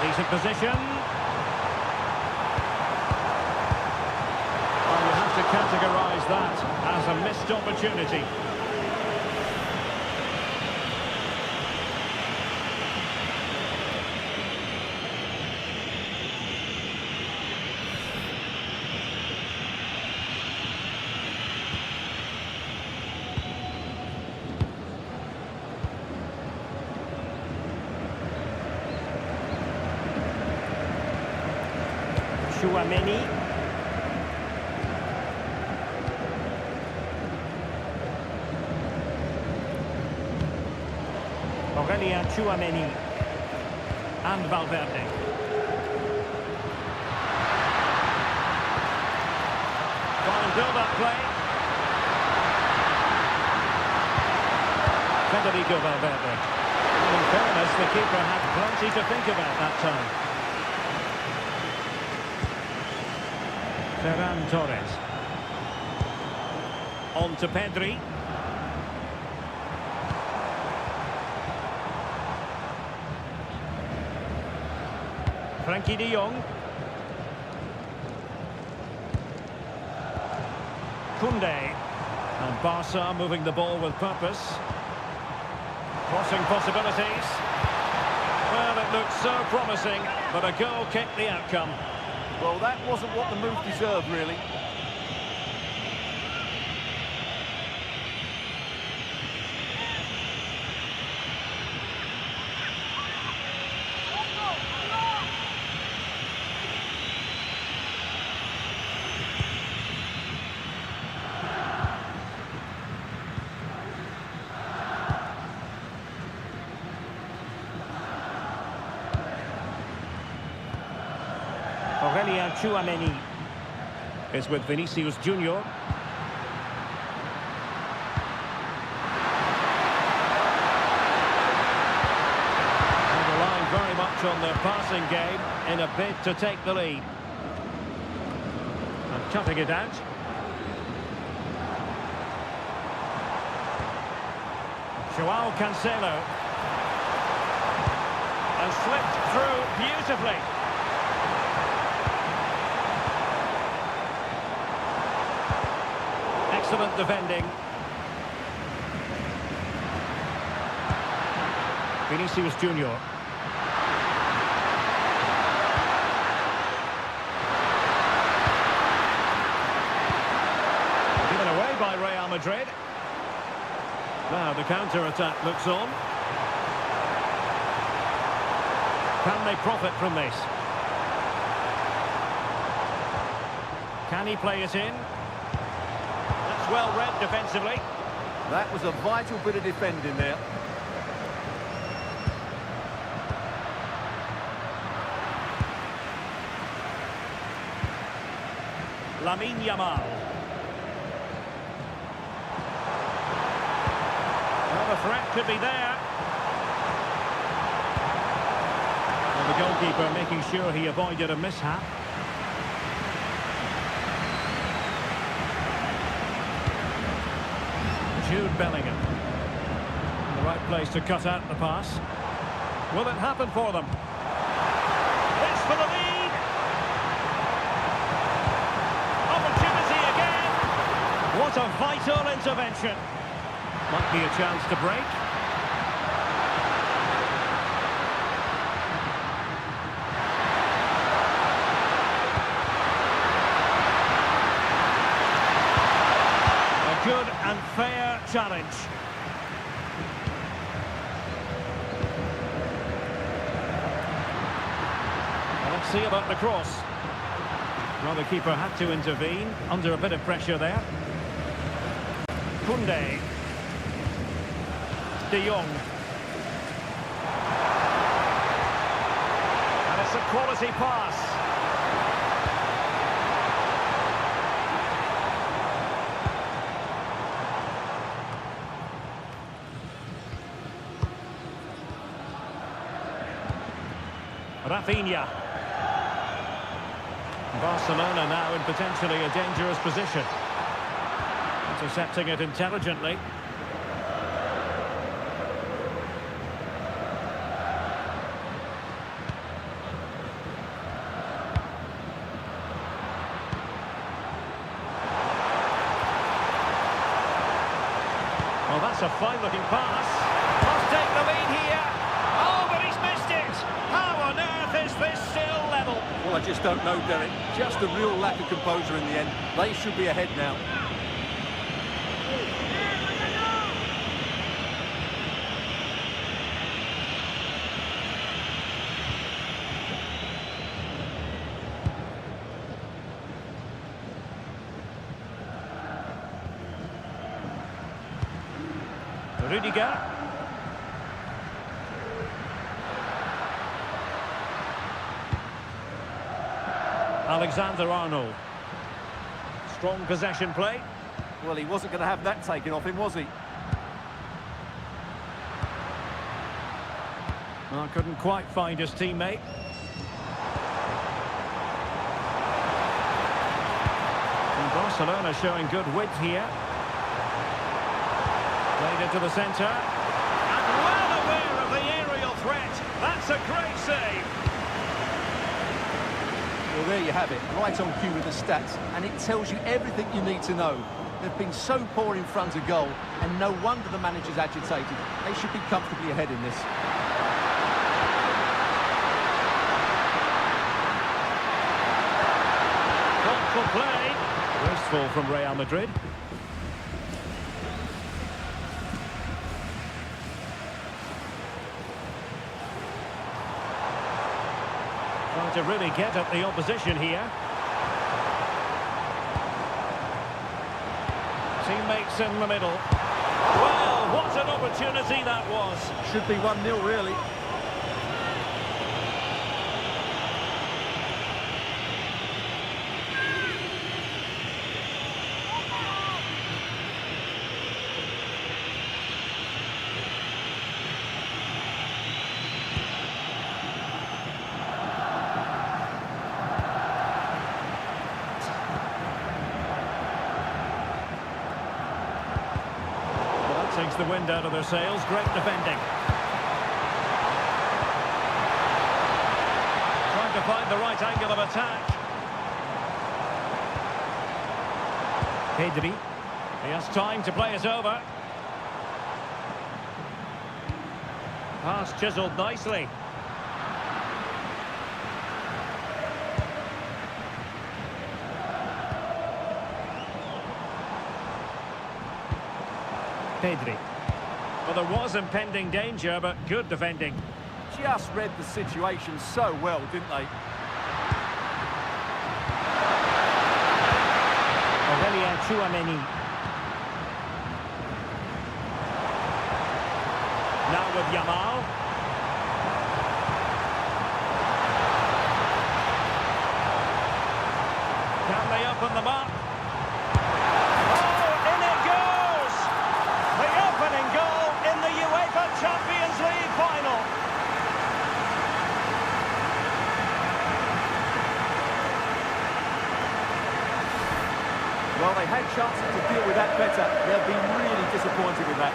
Decent position. Well, you have to categorise that as a missed opportunity. Chouameni. Aurelien Chouameni. And Valverde. Fine build-up play. Federico Valverde. And in fairness, the keeper had plenty to think about that time. Ferran Torres. On to Pedri. Frankie de Jong. Koundé. And Barca moving the ball with purpose. Crossing possibilities. Well, it looked so promising, but a goal kicked the outcome. Well, that wasn't what the move deserved, really. Aurelien Chouameni is with Vinicius Junior. And relying very much on their passing game in a bid to take the lead. And cutting it out. Joao Cancelo. And slipped through beautifully. Excellent defending. Vinicius Junior. Given away by Real Madrid. Now the counter-attack looks on. Can they profit from this? Can he play it in? That's well read defensively. That was a vital bit of defending there. Lamine Yamal. Well, the threat could be there. And the goalkeeper making sure he avoided a mishap. Jude Bellingham. The right place to cut out the pass. Will it happen for them? This for the lead. Opportunity again. What a vital intervention. Might be a chance to break. A good and fair challenge. Let's see about the cross. Well, the keeper had to intervene under a bit of pressure there. Koundé. De Jong. And it's a quality pass. Rafinha. Barcelona now in potentially a dangerous position. Intercepting it intelligently. Well, that's a fine-looking pass. Must take the lead here. Oh, but he's missed it. How on earth is this still level? Well, I just don't know, Derek. Just a real lack of composure in the end. They should be ahead now. Rudiger. Alexander-Arnold. Strong possession play. Well, he wasn't going to have that taken off him, was he? Well, couldn't quite find his teammate. And Barcelona showing good width here. Played into the centre. And well aware of the aerial threat. That's a great save. Well, there you have it, right on cue with the stats, and it tells you everything you need to know. They've been so poor in front of goal, and no wonder the manager's agitated. They should be comfortably ahead in this. Thoughtful play. Wasteful from Real Madrid. Trying to really get at the opposition here. Teammates in the middle. Well, what an opportunity that was. Should be 1-0, really. Takes the wind out of their sails. Great defending. Trying to find the right angle of attack. Pedri. He has time to play it over. Pass chiselled nicely. Pedri. Well, there was impending danger, but good defending. Just read the situation so well, didn't they? Aurelien Tchouameni. Now with Yamal. Can they open them up? Oh, in it goes! The opening goal in the UEFA Champions League final. Well, they had chances to deal with that better. They'll be really disappointed with that.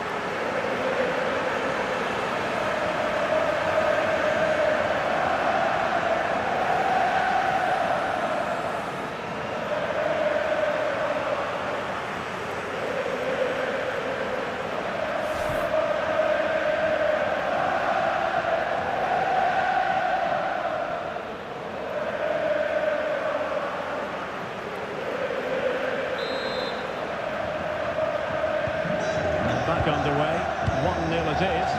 Back underway, 1-0 it is.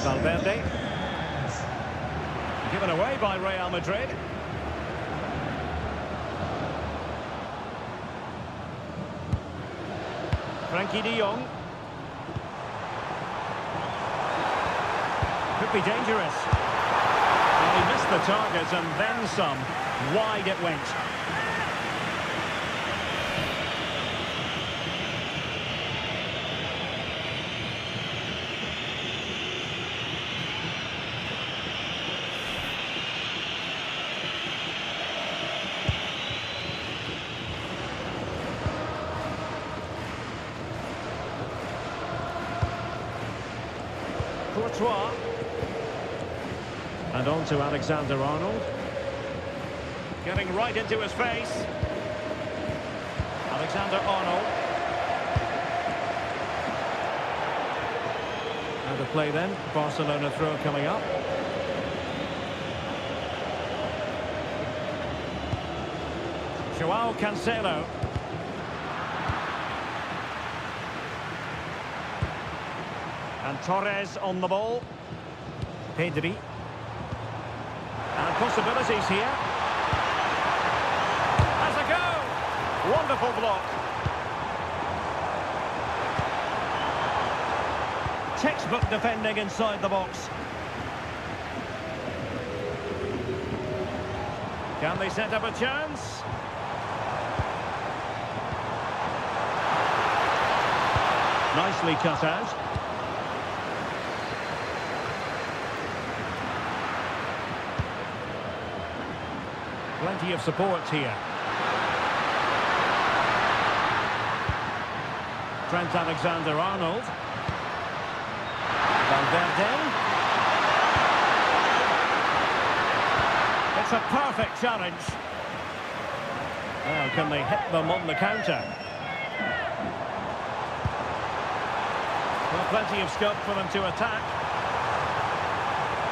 Valverde. Given away by Real Madrid. Frankie de Jong. Could be dangerous. Well, he missed the target and then some. Wide it went. Courtois. And on to Alexander-Arnold. Getting right into his face. Alexander-Arnold. Now the play then. Barcelona throw coming up. Joao Cancelo. And Torres on the ball. Pedri. And possibilities here. Has a go! Wonderful block. Textbook defending inside the box. Can they set up a chance? Nicely cut out. Plenty of support here. Trent Alexander-Arnold. Valverde. It's a perfect challenge. Now, can they hit them on the counter? Well, plenty of scope for them to attack.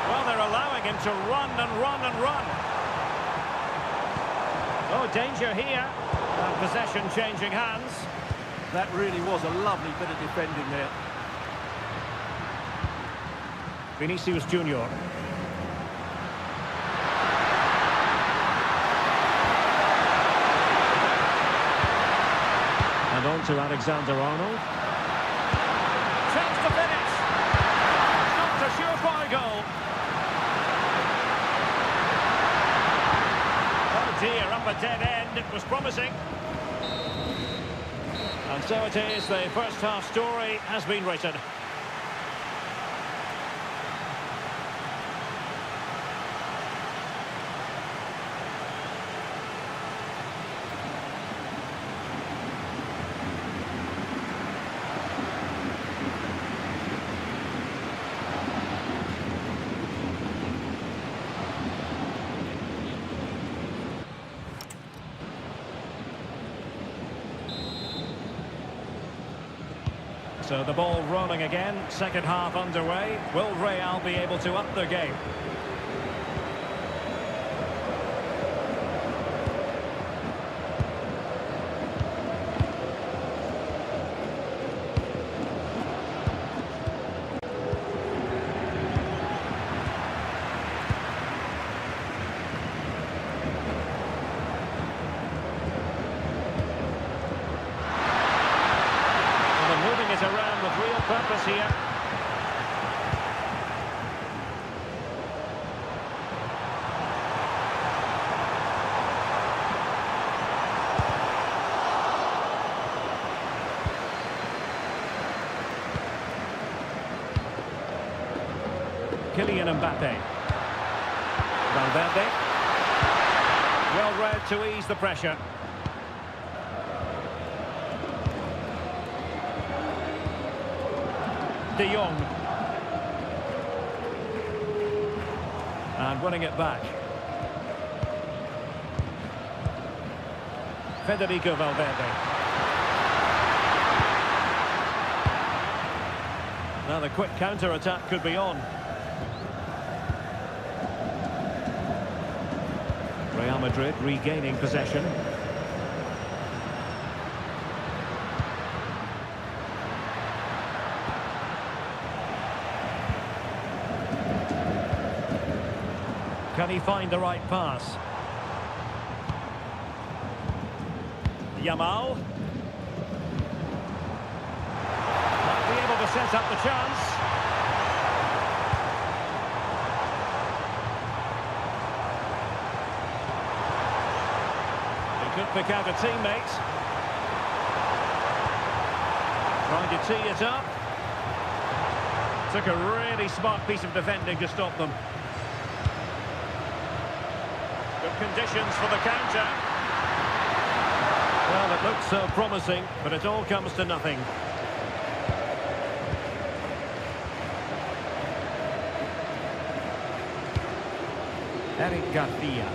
Well, they're allowing him to run and run and run. Oh, danger here. And possession changing hands. That really was a lovely bit of defending there. Vinicius Junior. And on to Alexander-Arnold. Chance to finish. Not a surefire goal. Oh dear, up a dead end. It was promising. And so it is, the first half story has been written. So the ball rolling again, second half underway. Will Real be able to up their game? Around with real purpose here. Kylian Mbappe. Valverde. Well read to ease the pressure. De Jong. And winning it back. Federico Valverde. Now the quick counter-attack could be on. Real Madrid regaining possession. Can he find the right pass? Yamal. Might be able to set up the chance. He could pick out a teammate. Trying to tee it up. Took a really smart piece of defending to stop them. Conditions for the counter. Well, it looks so promising, but it all comes to nothing. Eric Garcia.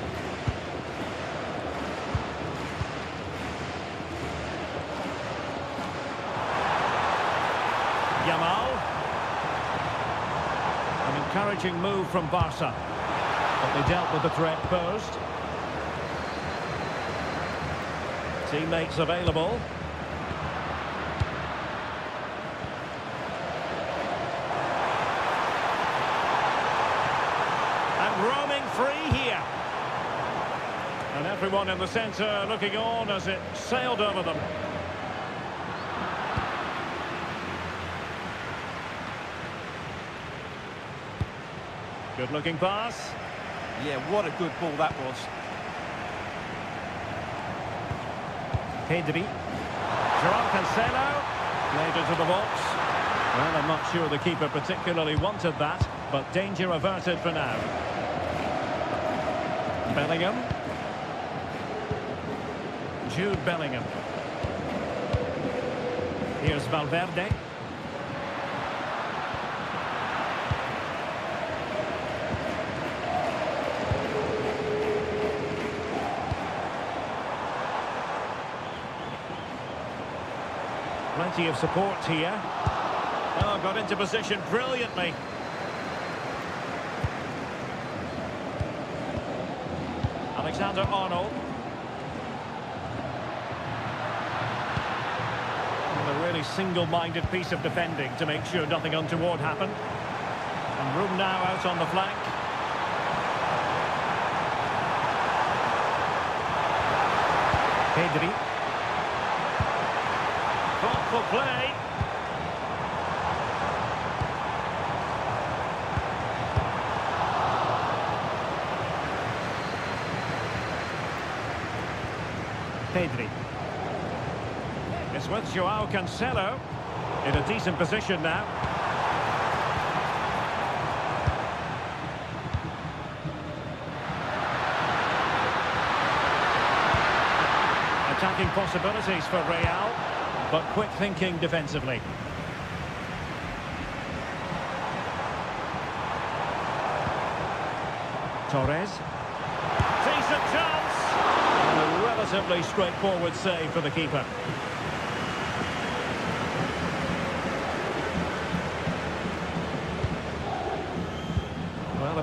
Yamal. An encouraging move from Barca. But they dealt with the threat posed. Teammates available. And roaming free here. And everyone in the centre looking on as it sailed over them. Good looking pass. Yeah, what a good ball that was. Pedri. Joao Cancelo. Played into the box. Well, I'm not sure the keeper particularly wanted that, but danger averted for now. Bellingham. Jude Bellingham. Here's Valverde. Plenty of support here. Oh, got into position brilliantly. Alexander-Arnold. And a really single-minded piece of defending to make sure nothing untoward happened. And room now out on the flank. Pedri. Thoughtful play. Pedri. It's with Joao Cancelo in a decent position now. Attacking possibilities for Real, but quick thinking defensively. Torres. Decent chance. And a relatively straightforward save for the keeper.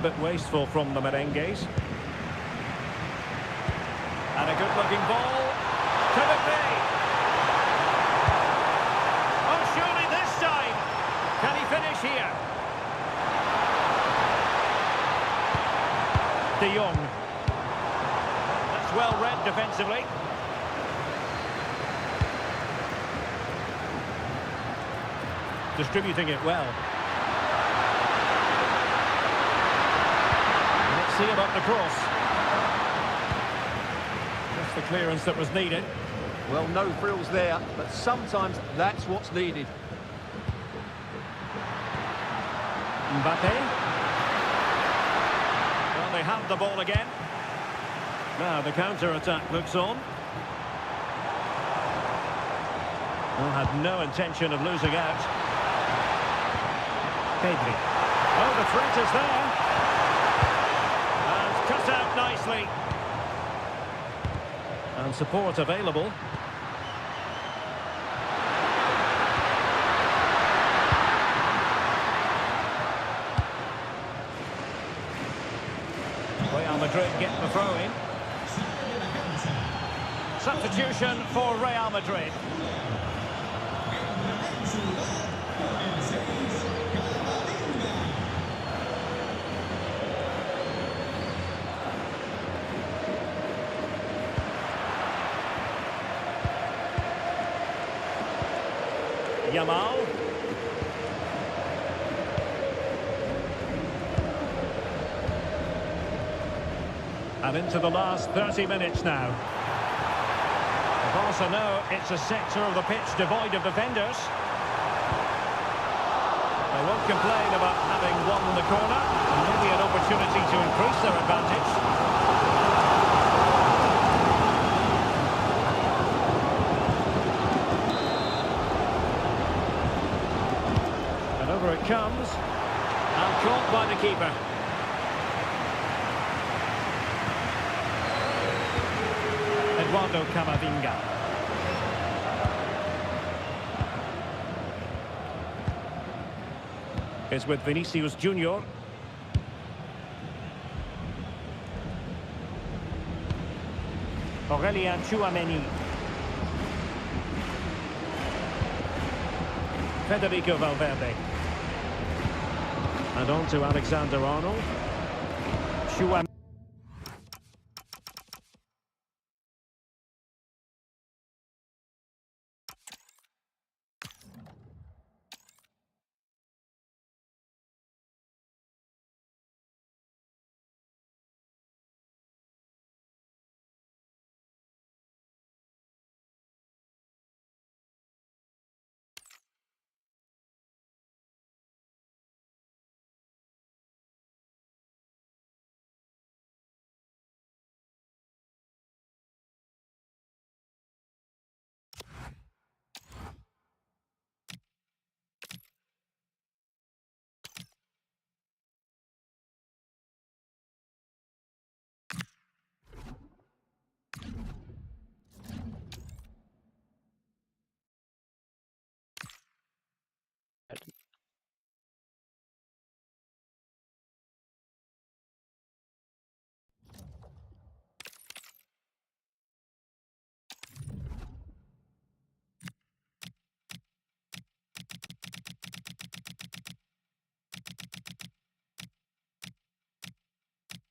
bit wasteful from the merengues. And a good-looking ball. Could it be? Oh, surely this time. Can he finish here? De Jong. That's well read defensively. Distributing it well. Let's see about the cross. Just the clearance that was needed. Well, no frills there, but sometimes that's what's needed. Mbappe. Well, they have the ball again. Now the counter-attack looks on. Well, had no intention of losing out. Pedri. Oh, the threat is there. And cut out nicely. And support available. Real Madrid get the throw-in. Substitution for Real Madrid. Yamal. And into the last 30 minutes now. Barca know it's a sector of the pitch devoid of defenders. They won't complain about having won the corner, and maybe an opportunity to increase their advantage. Over it comes, and caught by the keeper. Eduardo Camavinga. Is with Vinicius Junior. Aurelien Tchouameni. Federico Valverde. And on to Alexander-Arnold. Tchouameni.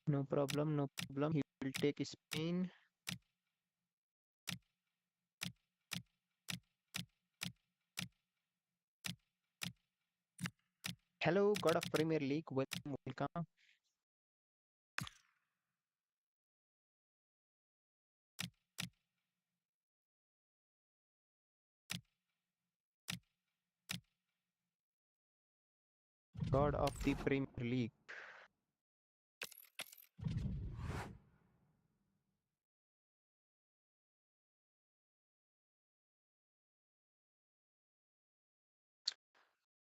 No problem, no problem. He will take his spin. Hello, God of Premier League. Welcome, welcome. God of the Premier League.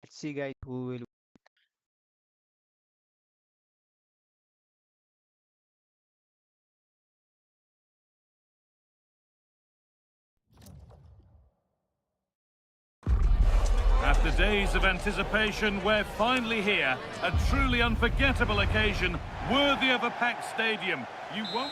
Let's see, guys, who will. The days of anticipation, we're finally here. A truly unforgettable occasion, worthy of a packed stadium. You won't...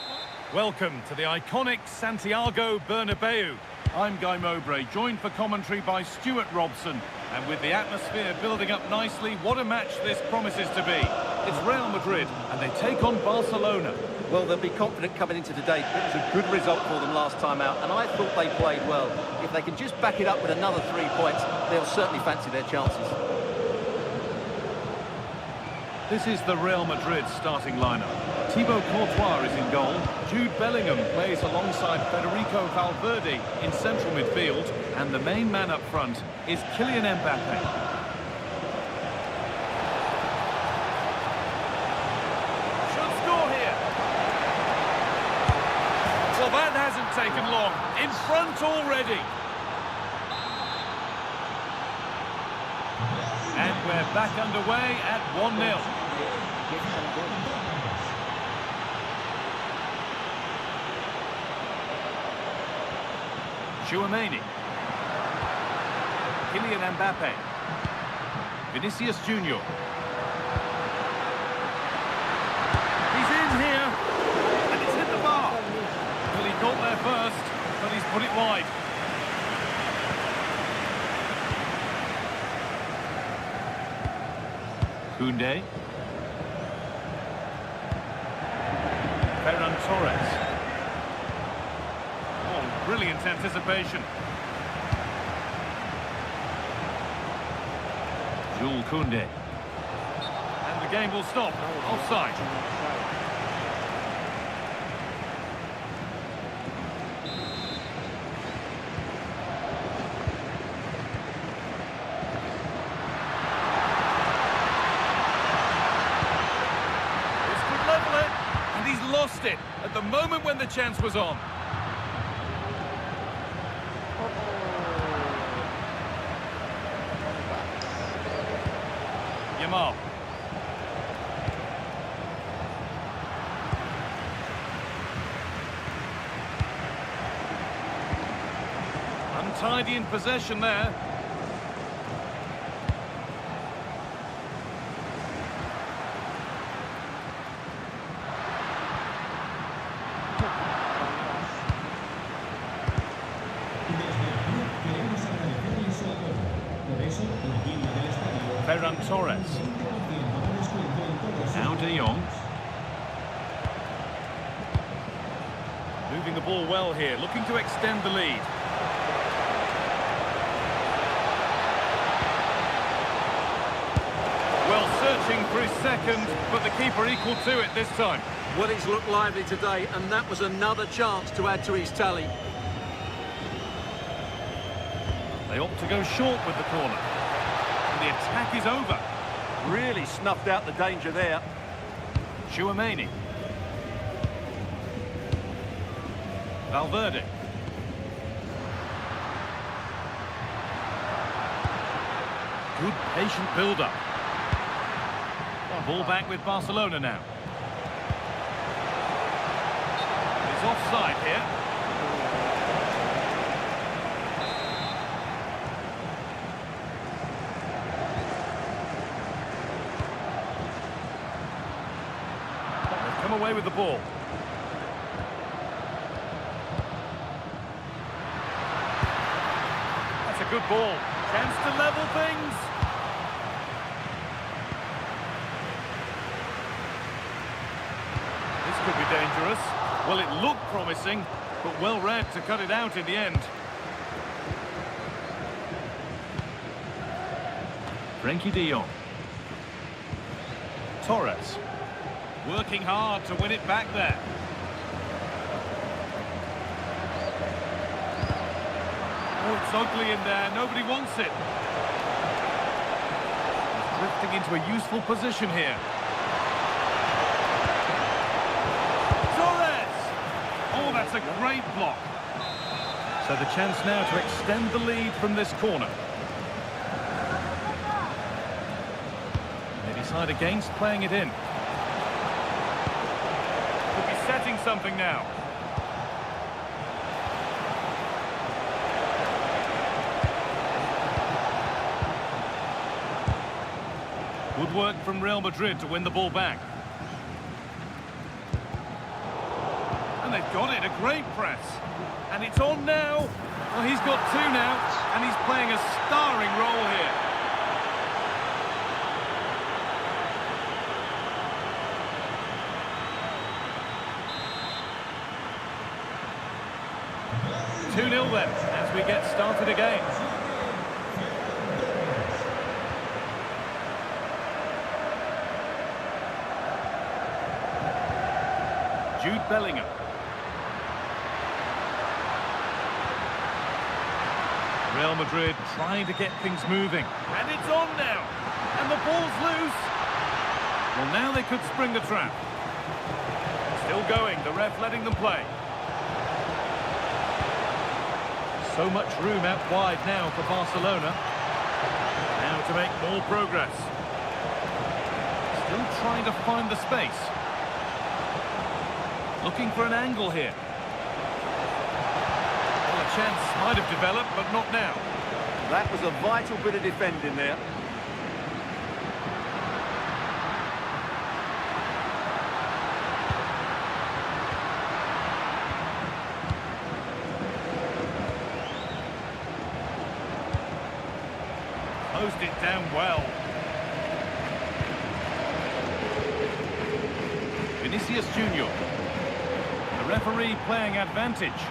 Welcome to the iconic Santiago Bernabeu. I'm Guy Mowbray, joined for commentary by Stuart Robson. And with the atmosphere building up nicely, what a match this promises to be. It's Real Madrid, and they take on Barcelona. Well, they'll be confident coming into today. It was a good result for them last time out, and I thought they played well. If they can just back it up with another 3 points, they'll certainly fancy their chances. This is the Real Madrid starting lineup. Thibaut Courtois is in goal. Jude Bellingham plays alongside Federico Valverde in central midfield. And the main man up front is Kylian Mbappe. Should score here. Well, that hasn't taken long. In front already. And we're back underway at 1-0. Chouameni. Kylian Mbappe. Vinicius Junior. He's in here. And it's hit the bar. Well, he got there first, but he's put it wide. Koundé. Ferran Torres. Oh, brilliant anticipation. Jules Koundé. And the game will stop. Offside. Lost it at the moment when the chance was on. Yamal. Untidy in possession there. Ferran Torres. Now De Jong. Moving the ball well here, looking to extend the lead. Well, searching for his second, but the keeper equal to it this time. Well, he's looked lively today, and that was another chance to add to his tally. They opt to go short with the corner. The attack is over. Really snuffed out the danger there. Chouameni. Valverde. Good patient build-up. Ball back with Barcelona now. It's offside here. Come away with the ball. That's a good ball. Chance to level things. This could be dangerous. Well, it looked promising, but well read to cut it out in the end. Frenkie de Jong. Torres. Working hard to win it back there. Oh, it's ugly in there. Nobody wants it. He's drifting into a useful position here. Torres! Oh, that's a great block. So the chance now to extend the lead from this corner. They decide against playing it in. Setting something now. Good work from Real Madrid to win the ball back. And they've got it, a great press. And it's on now. Well, he's got two now, and he's playing a starring role here. Two 2-0 then, as we get started again. Jude Bellingham. Real Madrid trying to get things moving. And it's on now. And the ball's loose. Well, now they could spring the trap. Still going, the ref letting them play. So much room out wide now for Barcelona. Now to make more progress. Still trying to find the space. Looking for an angle here. Well, a chance might have developed, but not now. That was a vital bit of defending there. Closed it down well. Vinicius Junior. The referee playing advantage.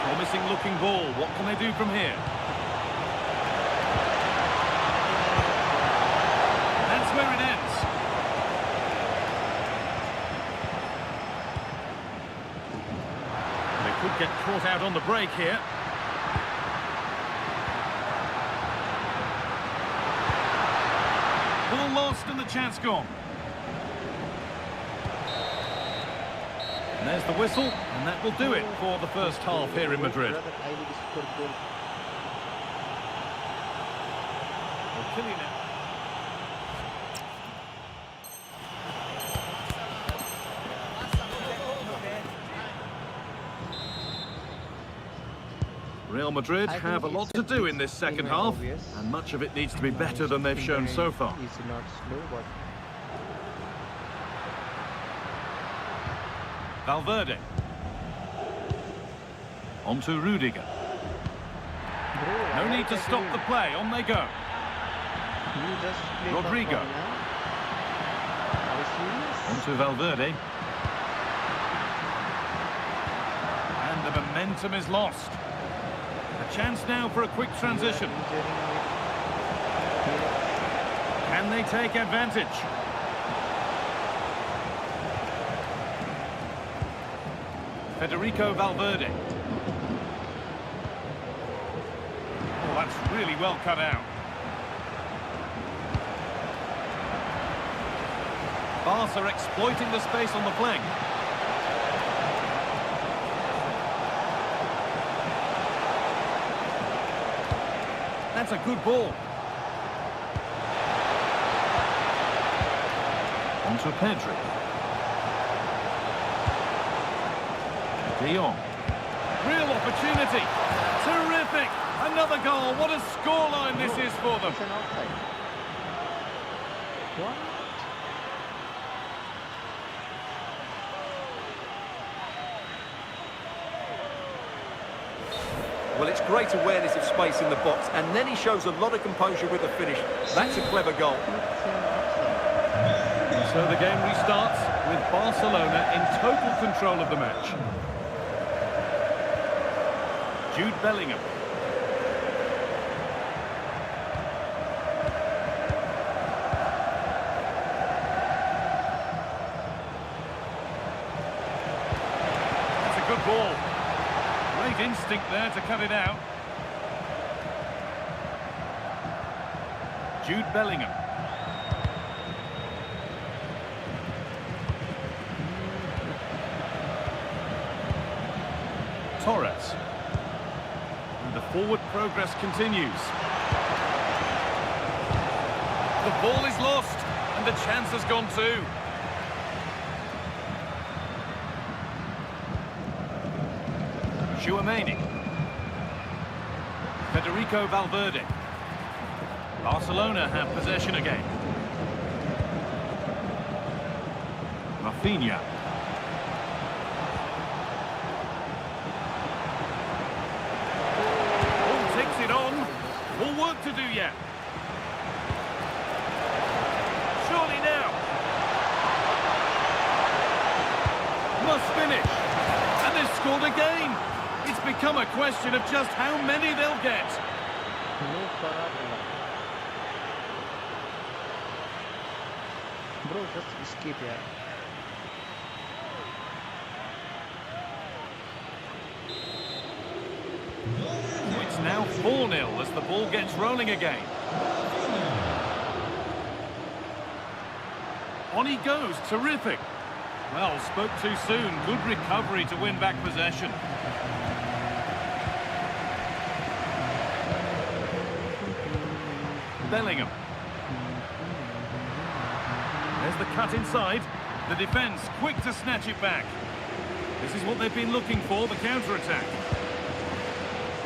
Promising looking ball. What can they do from here? That's where it ends. They could get caught out on the break here. Ball lost and the chance gone. And there's the whistle, and that will do it for the first half here in Madrid. Real Madrid have a lot to do in this second half, and much of it needs to be better than they've shown so far. He's not slow, but Valverde. On to Rudiger. No need to stop the play. On they go. you just play for Rodrigo. fun, huh? Are you serious? On to Valverde. And the momentum is lost. A chance now for a quick transition. Can they take advantage? Federico Valverde. Oh, that's really well cut out. Barca exploiting the space on the flank. That's a good ball. On to Pedri. De Jong. Real opportunity. Terrific. Another goal. What a scoreline this is for them. It's an outside. What? Well, it's great awareness of space in the box, and then he shows a lot of composure with the finish. That's a clever goal. So the game restarts with Barcelona in total control of the match. Jude Bellingham. That's a good ball. Great instinct there to cut it out. Jude Bellingham. Torres. And the forward progress continues. The ball is lost, and the chance has gone too. Tchouaméni. Federico Valverde. Barcelona have possession again. Rafinha. Oh, takes it on. More work to do yet. Surely now. Must finish. And they've scored again. It's become a question of just how many they'll get. Bro, just escape here. It's now 4-0 as the ball gets rolling again. On he goes, terrific. Well, spoke too soon. Good recovery to win back possession. Bellingham. There's the cut inside. The defence quick to snatch it back. This is what they've been looking for, the counter-attack.